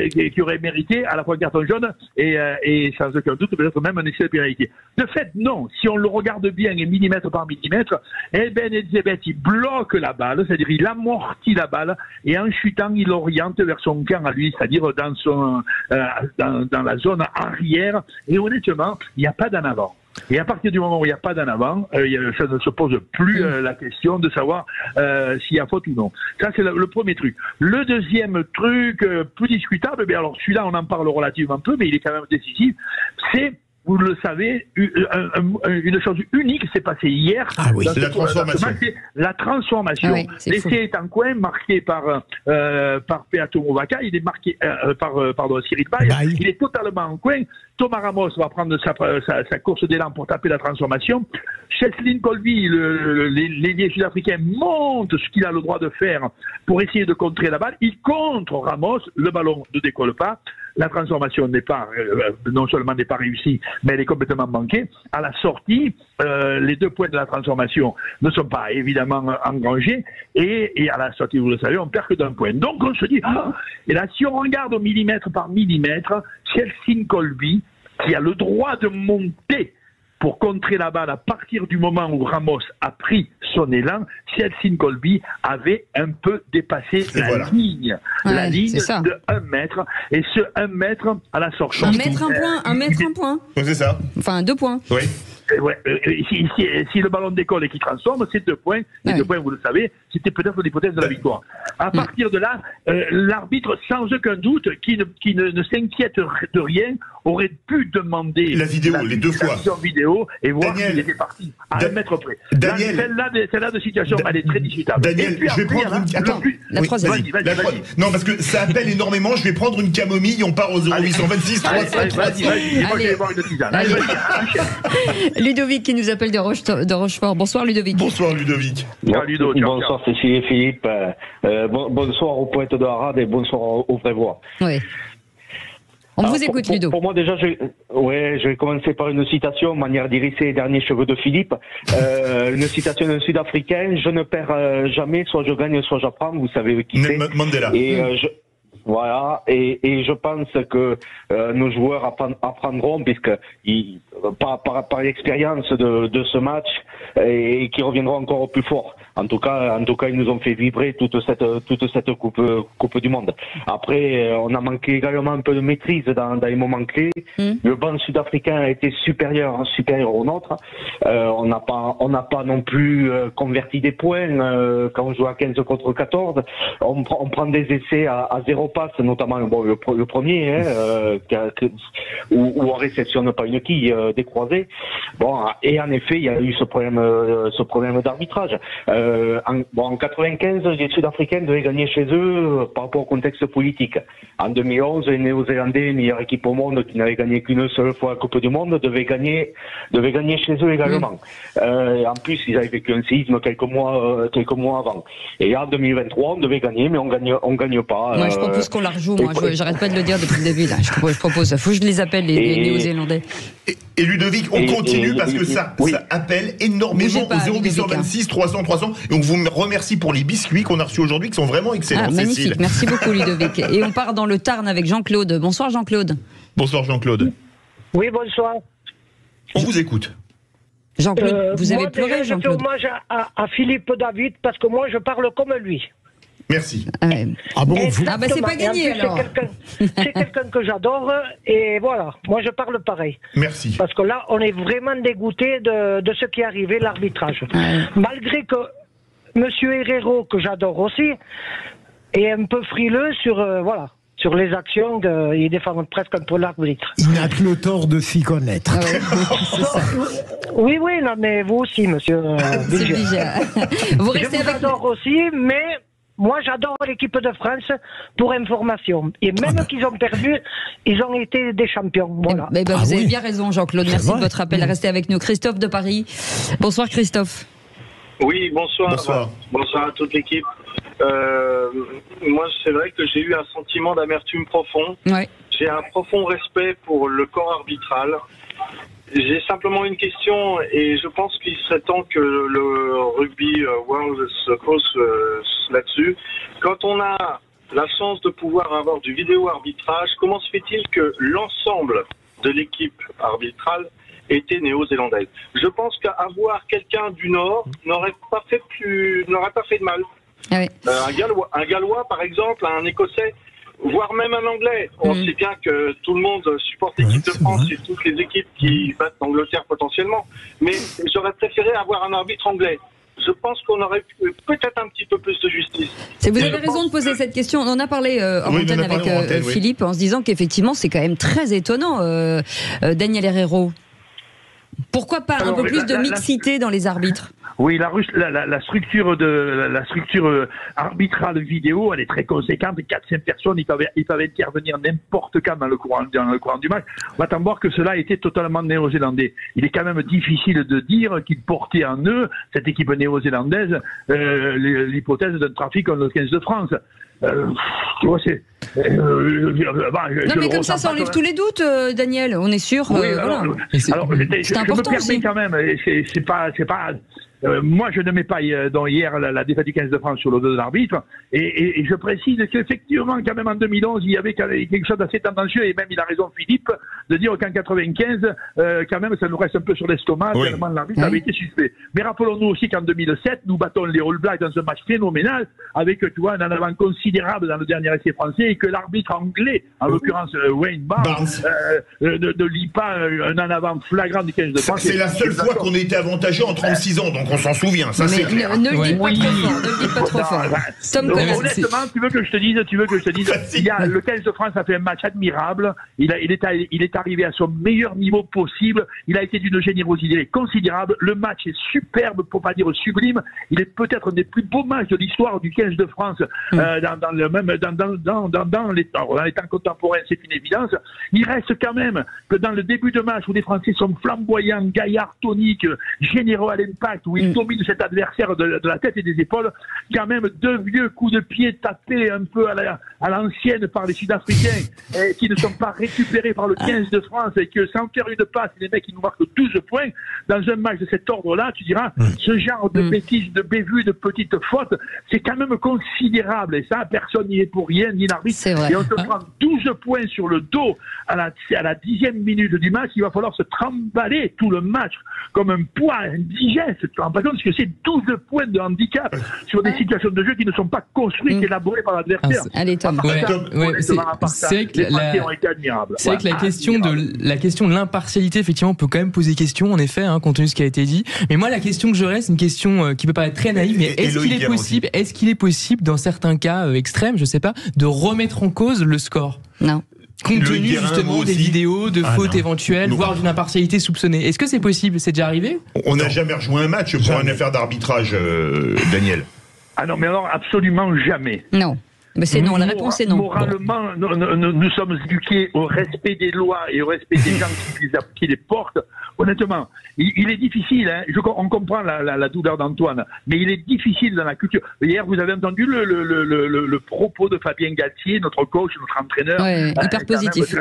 qui aurait mérité à la fois carton jaune et sans aucun doute peut-être même un essai de pénalité. De fait, non. Si on le regarde bien et millimètre par millimètre, Ben Etzebet il bloque la balle, c'est-à-dire il amortit la balle et en chutant il oriente vers son camp à lui, c'est-à-dire dans la zone arrière. Et honnêtement, il n'y a pas d'en avant. Et à partir du moment où il n'y a pas d'en avant, ça ne se pose plus la question de savoir s'il y a faute ou non. Ça, c'est le premier truc. Le deuxième truc, plus discutable, mais alors celui-là, on en parle relativement peu, mais il est quand même décisif, c'est, vous le savez, une chose unique s'est passée hier. Ah oui, c'est la transformation. C'est la transformation. Oui, l'essai est en coin, marqué par Peato Movaca, il est marqué par Cyril Bay. Il est totalement en coin. Thomas Ramos va prendre sa course d'élan pour taper la transformation. Cheslin Colby, l'ailier sud-africain, monte ce qu'il a le droit de faire pour essayer de contrer la balle. Il contre Ramos, le ballon ne décolle pas. La transformation non seulement n'est pas réussie, mais elle est complètement manquée. À la sortie, les 2 points de la transformation ne sont pas évidemment engrangés. Et à la sortie, vous le savez, on perd que d'1 point. Donc on se dit, et là, si on regarde au millimètre par millimètre, Cheslin Colby, qui a le droit de monter pour contrer la balle à partir du moment où Ramos a pris son élan, Cheslin Colby avait un peu dépassé la ligne de 1 mètre. Et ce 1 mètre à la sortie. 1 mètre, un point. C'est ça. Enfin, 2 points. Oui. Si le ballon décolle et qu'il transforme, c'est 2 points. Les 2 points, vous le savez, c'était peut-être l'hypothèse de la victoire. À partir de là, l'arbitre, sans aucun doute, qui ne s'inquiète de rien, aurait pu demander la vidéo, les 2 fois. Vidéo et voir s'il était parti à 1 mètre près. Celle-là de situation, elle est très discutable. Daniel, je vais prendre la troisième. Vas-y. Non, parce que ça appelle énormément. Je vais prendre une camomille. On part au 0826 300. Vas-y. Moi, je vais boire une tisane. Ludovic qui nous appelle de Rochefort. Bonsoir Ludovic. Bonsoir Ludovic. Bonsoir Cécile et Philippe. Bonsoir aux poètes de Harad et bonsoir aux vraies voix. Oui. On vous écoute, Ludo. Pour moi, déjà, je vais commencer par une citation, manière d'hérisser les derniers cheveux de Philippe. Une citation d'un Sud-Africain, je ne perds jamais, soit je gagne, soit j'apprends. Vous savez qui c'est. Mandela. Voilà, et je pense que nos joueurs apprendront, puisque par l'expérience de ce match, et qui reviendront encore au plus fort. En tout cas, ils nous ont fait vibrer toute cette coupe du Monde. Après, on a manqué également un peu de maîtrise dans les moments clés. Le banc sud-africain a été supérieur au nôtre. On n'a pas non plus converti des points quand on joue à 15 contre 14. On prend des essais à 0 passe, notamment le premier, où on réceptionne pas une quille des croisés. Bon, et en effet, il y a eu ce problème d'arbitrage. En 95, les Sud-Africains devaient gagner chez eux par rapport au contexte politique. En 2011, les Néo-Zélandais, meilleure équipe au monde, qui n'avaient gagné qu'une seule fois la Coupe du Monde, devaient gagner chez eux également. En plus, ils avaient vécu un séisme quelques mois avant. Et en 2023, on devait gagner, mais on gagne pas. Moi, je propose qu'on la rejoue. Moi, j'arrête pas de le dire depuis le début. Là. Je propose. Faut que je les appelle, les Néo-Zélandais. Et Ludovic, on continue parce que ça appelle énormément au 0826 300 300. Et on vous remercie pour les biscuits qu'on a reçus aujourd'hui, qui sont vraiment excellents. Magnifique, Cécile. merci beaucoup Ludovic. Et on part dans le Tarn avec Jean-Claude. Bonsoir Jean-Claude. Bonsoir Jean-Claude. Oui, bonsoir. On vous écoute. Jean-Claude, vous avez pleuré, Jean-Claude. Je fais hommage à Philippe David parce que moi je parle comme lui. Merci. C'est pas gagné plus, alors. C'est quelqu'un que j'adore et voilà, moi je parle pareil. Merci. Parce que là, on est vraiment dégoûté de ce qui est arrivé, l'arbitrage. Malgré que Monsieur Herrero, que j'adore aussi, est un peu frileux sur les actions, il défend presque un peu l'arbitre. Il n'a que le tort de s'y connaître. Oui, non, mais vous aussi, monsieur Bilger. Vous restez avec j'adore aussi, mais moi j'adore l'équipe de France pour information. Et même qu'ils ont perdu, ils ont été des champions. Voilà. Vous avez bien raison, Jean-Claude. Merci de votre appel. Restez avec nous. Christophe de Paris. Bonsoir, Christophe. Oui, bonsoir. Bonsoir à toute l'équipe. Moi, c'est vrai que j'ai eu un sentiment d'amertume profond. Ouais. J'ai un profond respect pour le corps arbitral. J'ai simplement une question et je pense qu'il serait temps que le rugby world se pose là-dessus. Quand on a la chance de pouvoir avoir du vidéo arbitrage, comment se fait-il que l'ensemble de l'équipe arbitrale était néo-zélandaise? Je pense qu'avoir quelqu'un du Nord n'aurait pas fait de mal. Ah oui. Un Gallois, par exemple, un Écossais, voire même un Anglais. On sait bien que tout le monde supporte l'équipe de France et toutes les équipes qui battent l'Angleterre potentiellement. Mais j'aurais préféré avoir un arbitre anglais. Je pense qu'on aurait peut-être un petit peu plus de justice. Vous avez raison de poser cette question. On en a parlé en antenne avec Philippe en se disant qu'effectivement c'est quand même très étonnant, Daniel Herrero. Pourquoi pas un peu plus de mixité dans les arbitres? Oui, la structure arbitrale vidéo, elle est très conséquente. 4-5 personnes, ils peuvent intervenir n'importe quand dans le courant du match. On va t'en voir que cela était totalement néo-zélandais. Il est quand même difficile de dire qu'ils portaient en eux, cette équipe néo-zélandaise, l'hypothèse d'un trafic contre le 15 de France. Tu vois, c'est. Non, mais comme ça enlève tous les doutes, Daniel. On est sûr. Oui, voilà. C'est important aussi. Quand même. C'est pas. Moi, je ne mets pas hier la défaite du 15 de France sur le dos de l'arbitre. Et je précise qu'effectivement, quand même en 2011, il y avait quelque chose d'assez tendancieux. Et même, il a raison, Philippe, de dire qu'en 95, quand même, ça nous reste un peu sur l'estomac. Tellement l'arbitre avait été suspect. Mais rappelons-nous aussi qu'en 2007, nous battons les All Blacks dans un match phénoménal, avec, tu vois, un en avant considérable dans le dernier essai français, et que l'arbitre anglais, en l'occurrence Wayne Barnes, ne lit pas un en avant flagrant du 15 de France. C'est la seule fois qu'on a été avantageux en 36 ans, donc on s'en souvient. Ça, c'est clair. Ne le dis pas trop fort. Honnêtement, tu veux que je te dise, le 15 de France a fait un match admirable. Il est arrivé à son meilleur niveau possible. Il a été d'une générosité considérable. Le match est superbe, pour pas dire sublime. Il est peut-être un des plus beaux matchs de l'histoire du 15 de France dans les temps contemporains. C'est une évidence. Il reste quand même que dans le début de match où les Français sont flamboyants, gaillards, toniques, généreux à l'impact, où ils dominent cet adversaire de la tête et des épaules, quand même 2 vieux coups de pied tapés un peu à l'ancienne par les Sud-Africains, qui ne sont pas récupérés par le 15 de France, et que sans faire une passe, les mecs, ils nous marquent 12 points, dans un match de cet ordre-là, tu diras, ce genre de bêtises, de bévues, de petites fautes, c'est quand même considérable. Et ça, personne n'y est pour rien, ni l'arbitre. Et on te prend 12 points sur le dos à la 10e minute du match. Il va falloir se trimballer tout le match comme un poids indigeste. Tu te rends pas compte que c'est 12 points de handicap sur des situations de jeu qui ne sont pas construites, élaborées par l'adversaire. Allez, Tom. C'est vrai que la question de l'impartialité, effectivement, peut quand même poser question, en effet, compte tenu de ce qui a été dit. Mais moi, la question que j'aurais, c'est une question qui peut paraître très naïve, mais est-ce qu'il est possible, dans certains cas extrêmes, je sais pas, de remettre en cause le score? Non. Compte tenu justement des vidéos de fautes éventuelles, voire d'une impartialité soupçonnée. Est-ce que c'est possible? C'est déjà arrivé? On n'a jamais rejoint un match pour une affaire d'arbitrage, Daniel. Ah non, mais alors absolument jamais. Non. Mais c'est non, la réponse est non. Moralement, nous sommes éduqués au respect des lois et au respect des gens qui les portent. Honnêtement, il est difficile, on comprend la douleur d'Antoine, mais il est difficile dans la culture. Hier, vous avez entendu le propos de Fabien Galtier, notre coach, notre entraîneur. Ouais, hyper positif.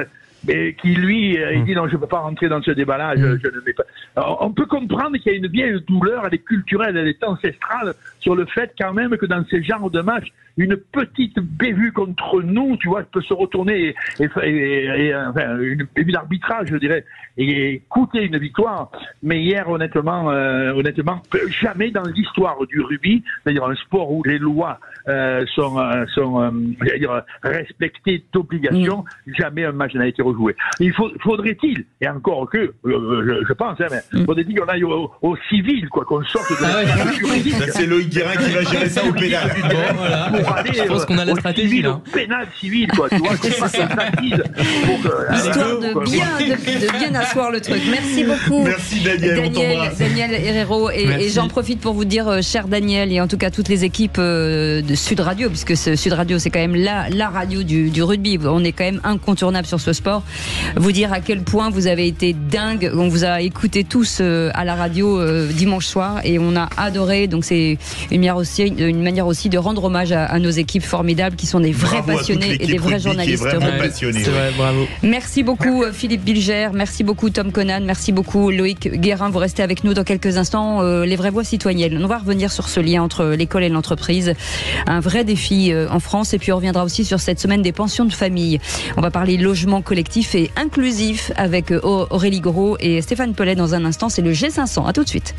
Mais qui lui, il dit non, je ne peux pas rentrer dans ce débat-là, je ne vais pas. Alors, on peut comprendre qu'il y a une vieille douleur, elle est culturelle, elle est ancestrale, sur le fait quand même que dans ces genres de matchs, une petite bévue contre nous, tu vois, peut se retourner enfin, une bévue d'arbitrage, je dirais, et coûter une victoire. Mais hier, honnêtement, jamais dans l'histoire du rugby, c'est-à-dire un sport où les lois sont respectées d'obligation, jamais un match n'a été rejoué. Faudrait-il, et encore que, je pense, mais faudrait-il qu'on aille au civil, quoi, qu'on sorte de la juridique. C'est Loïc Guérin qui va gérer ça au pénal. Pour aller, je pense qu'on a la stratégie là. Au pénal civil, quoi, tu vois, histoire de bien asseoir le truc. Merci beaucoup. Merci Daniel. Daniel Herrero, et j'en profite pour vous dire, cher Daniel, et en tout cas toutes les équipes de Sud Radio, puisque Sud Radio c'est quand même la radio du rugby, on est quand même incontournable sur ce sport, vous dire à quel point vous avez été dingue. On vous a écouté tous à la radio dimanche soir et on a adoré, donc c'est une manière aussi de rendre hommage à nos équipes formidables qui sont des vrais passionnés et des vrais journalistes. C'est vrai, bravo. Merci beaucoup Philippe Bilger, merci beaucoup Tom Conan, merci beaucoup Loïc Guérin. Vous restez avec nous dans quelques instants. Les vraies voix citoyennes, on va revenir sur ce lien entre l'école et l'entreprise, un vrai défi en France, et puis on reviendra aussi sur cette semaine des pensions de famille. On va parler logement collectif et inclusif avec Aurélie Gros et Stéphane Pellet dans un instant. C'est le G500, à tout de suite.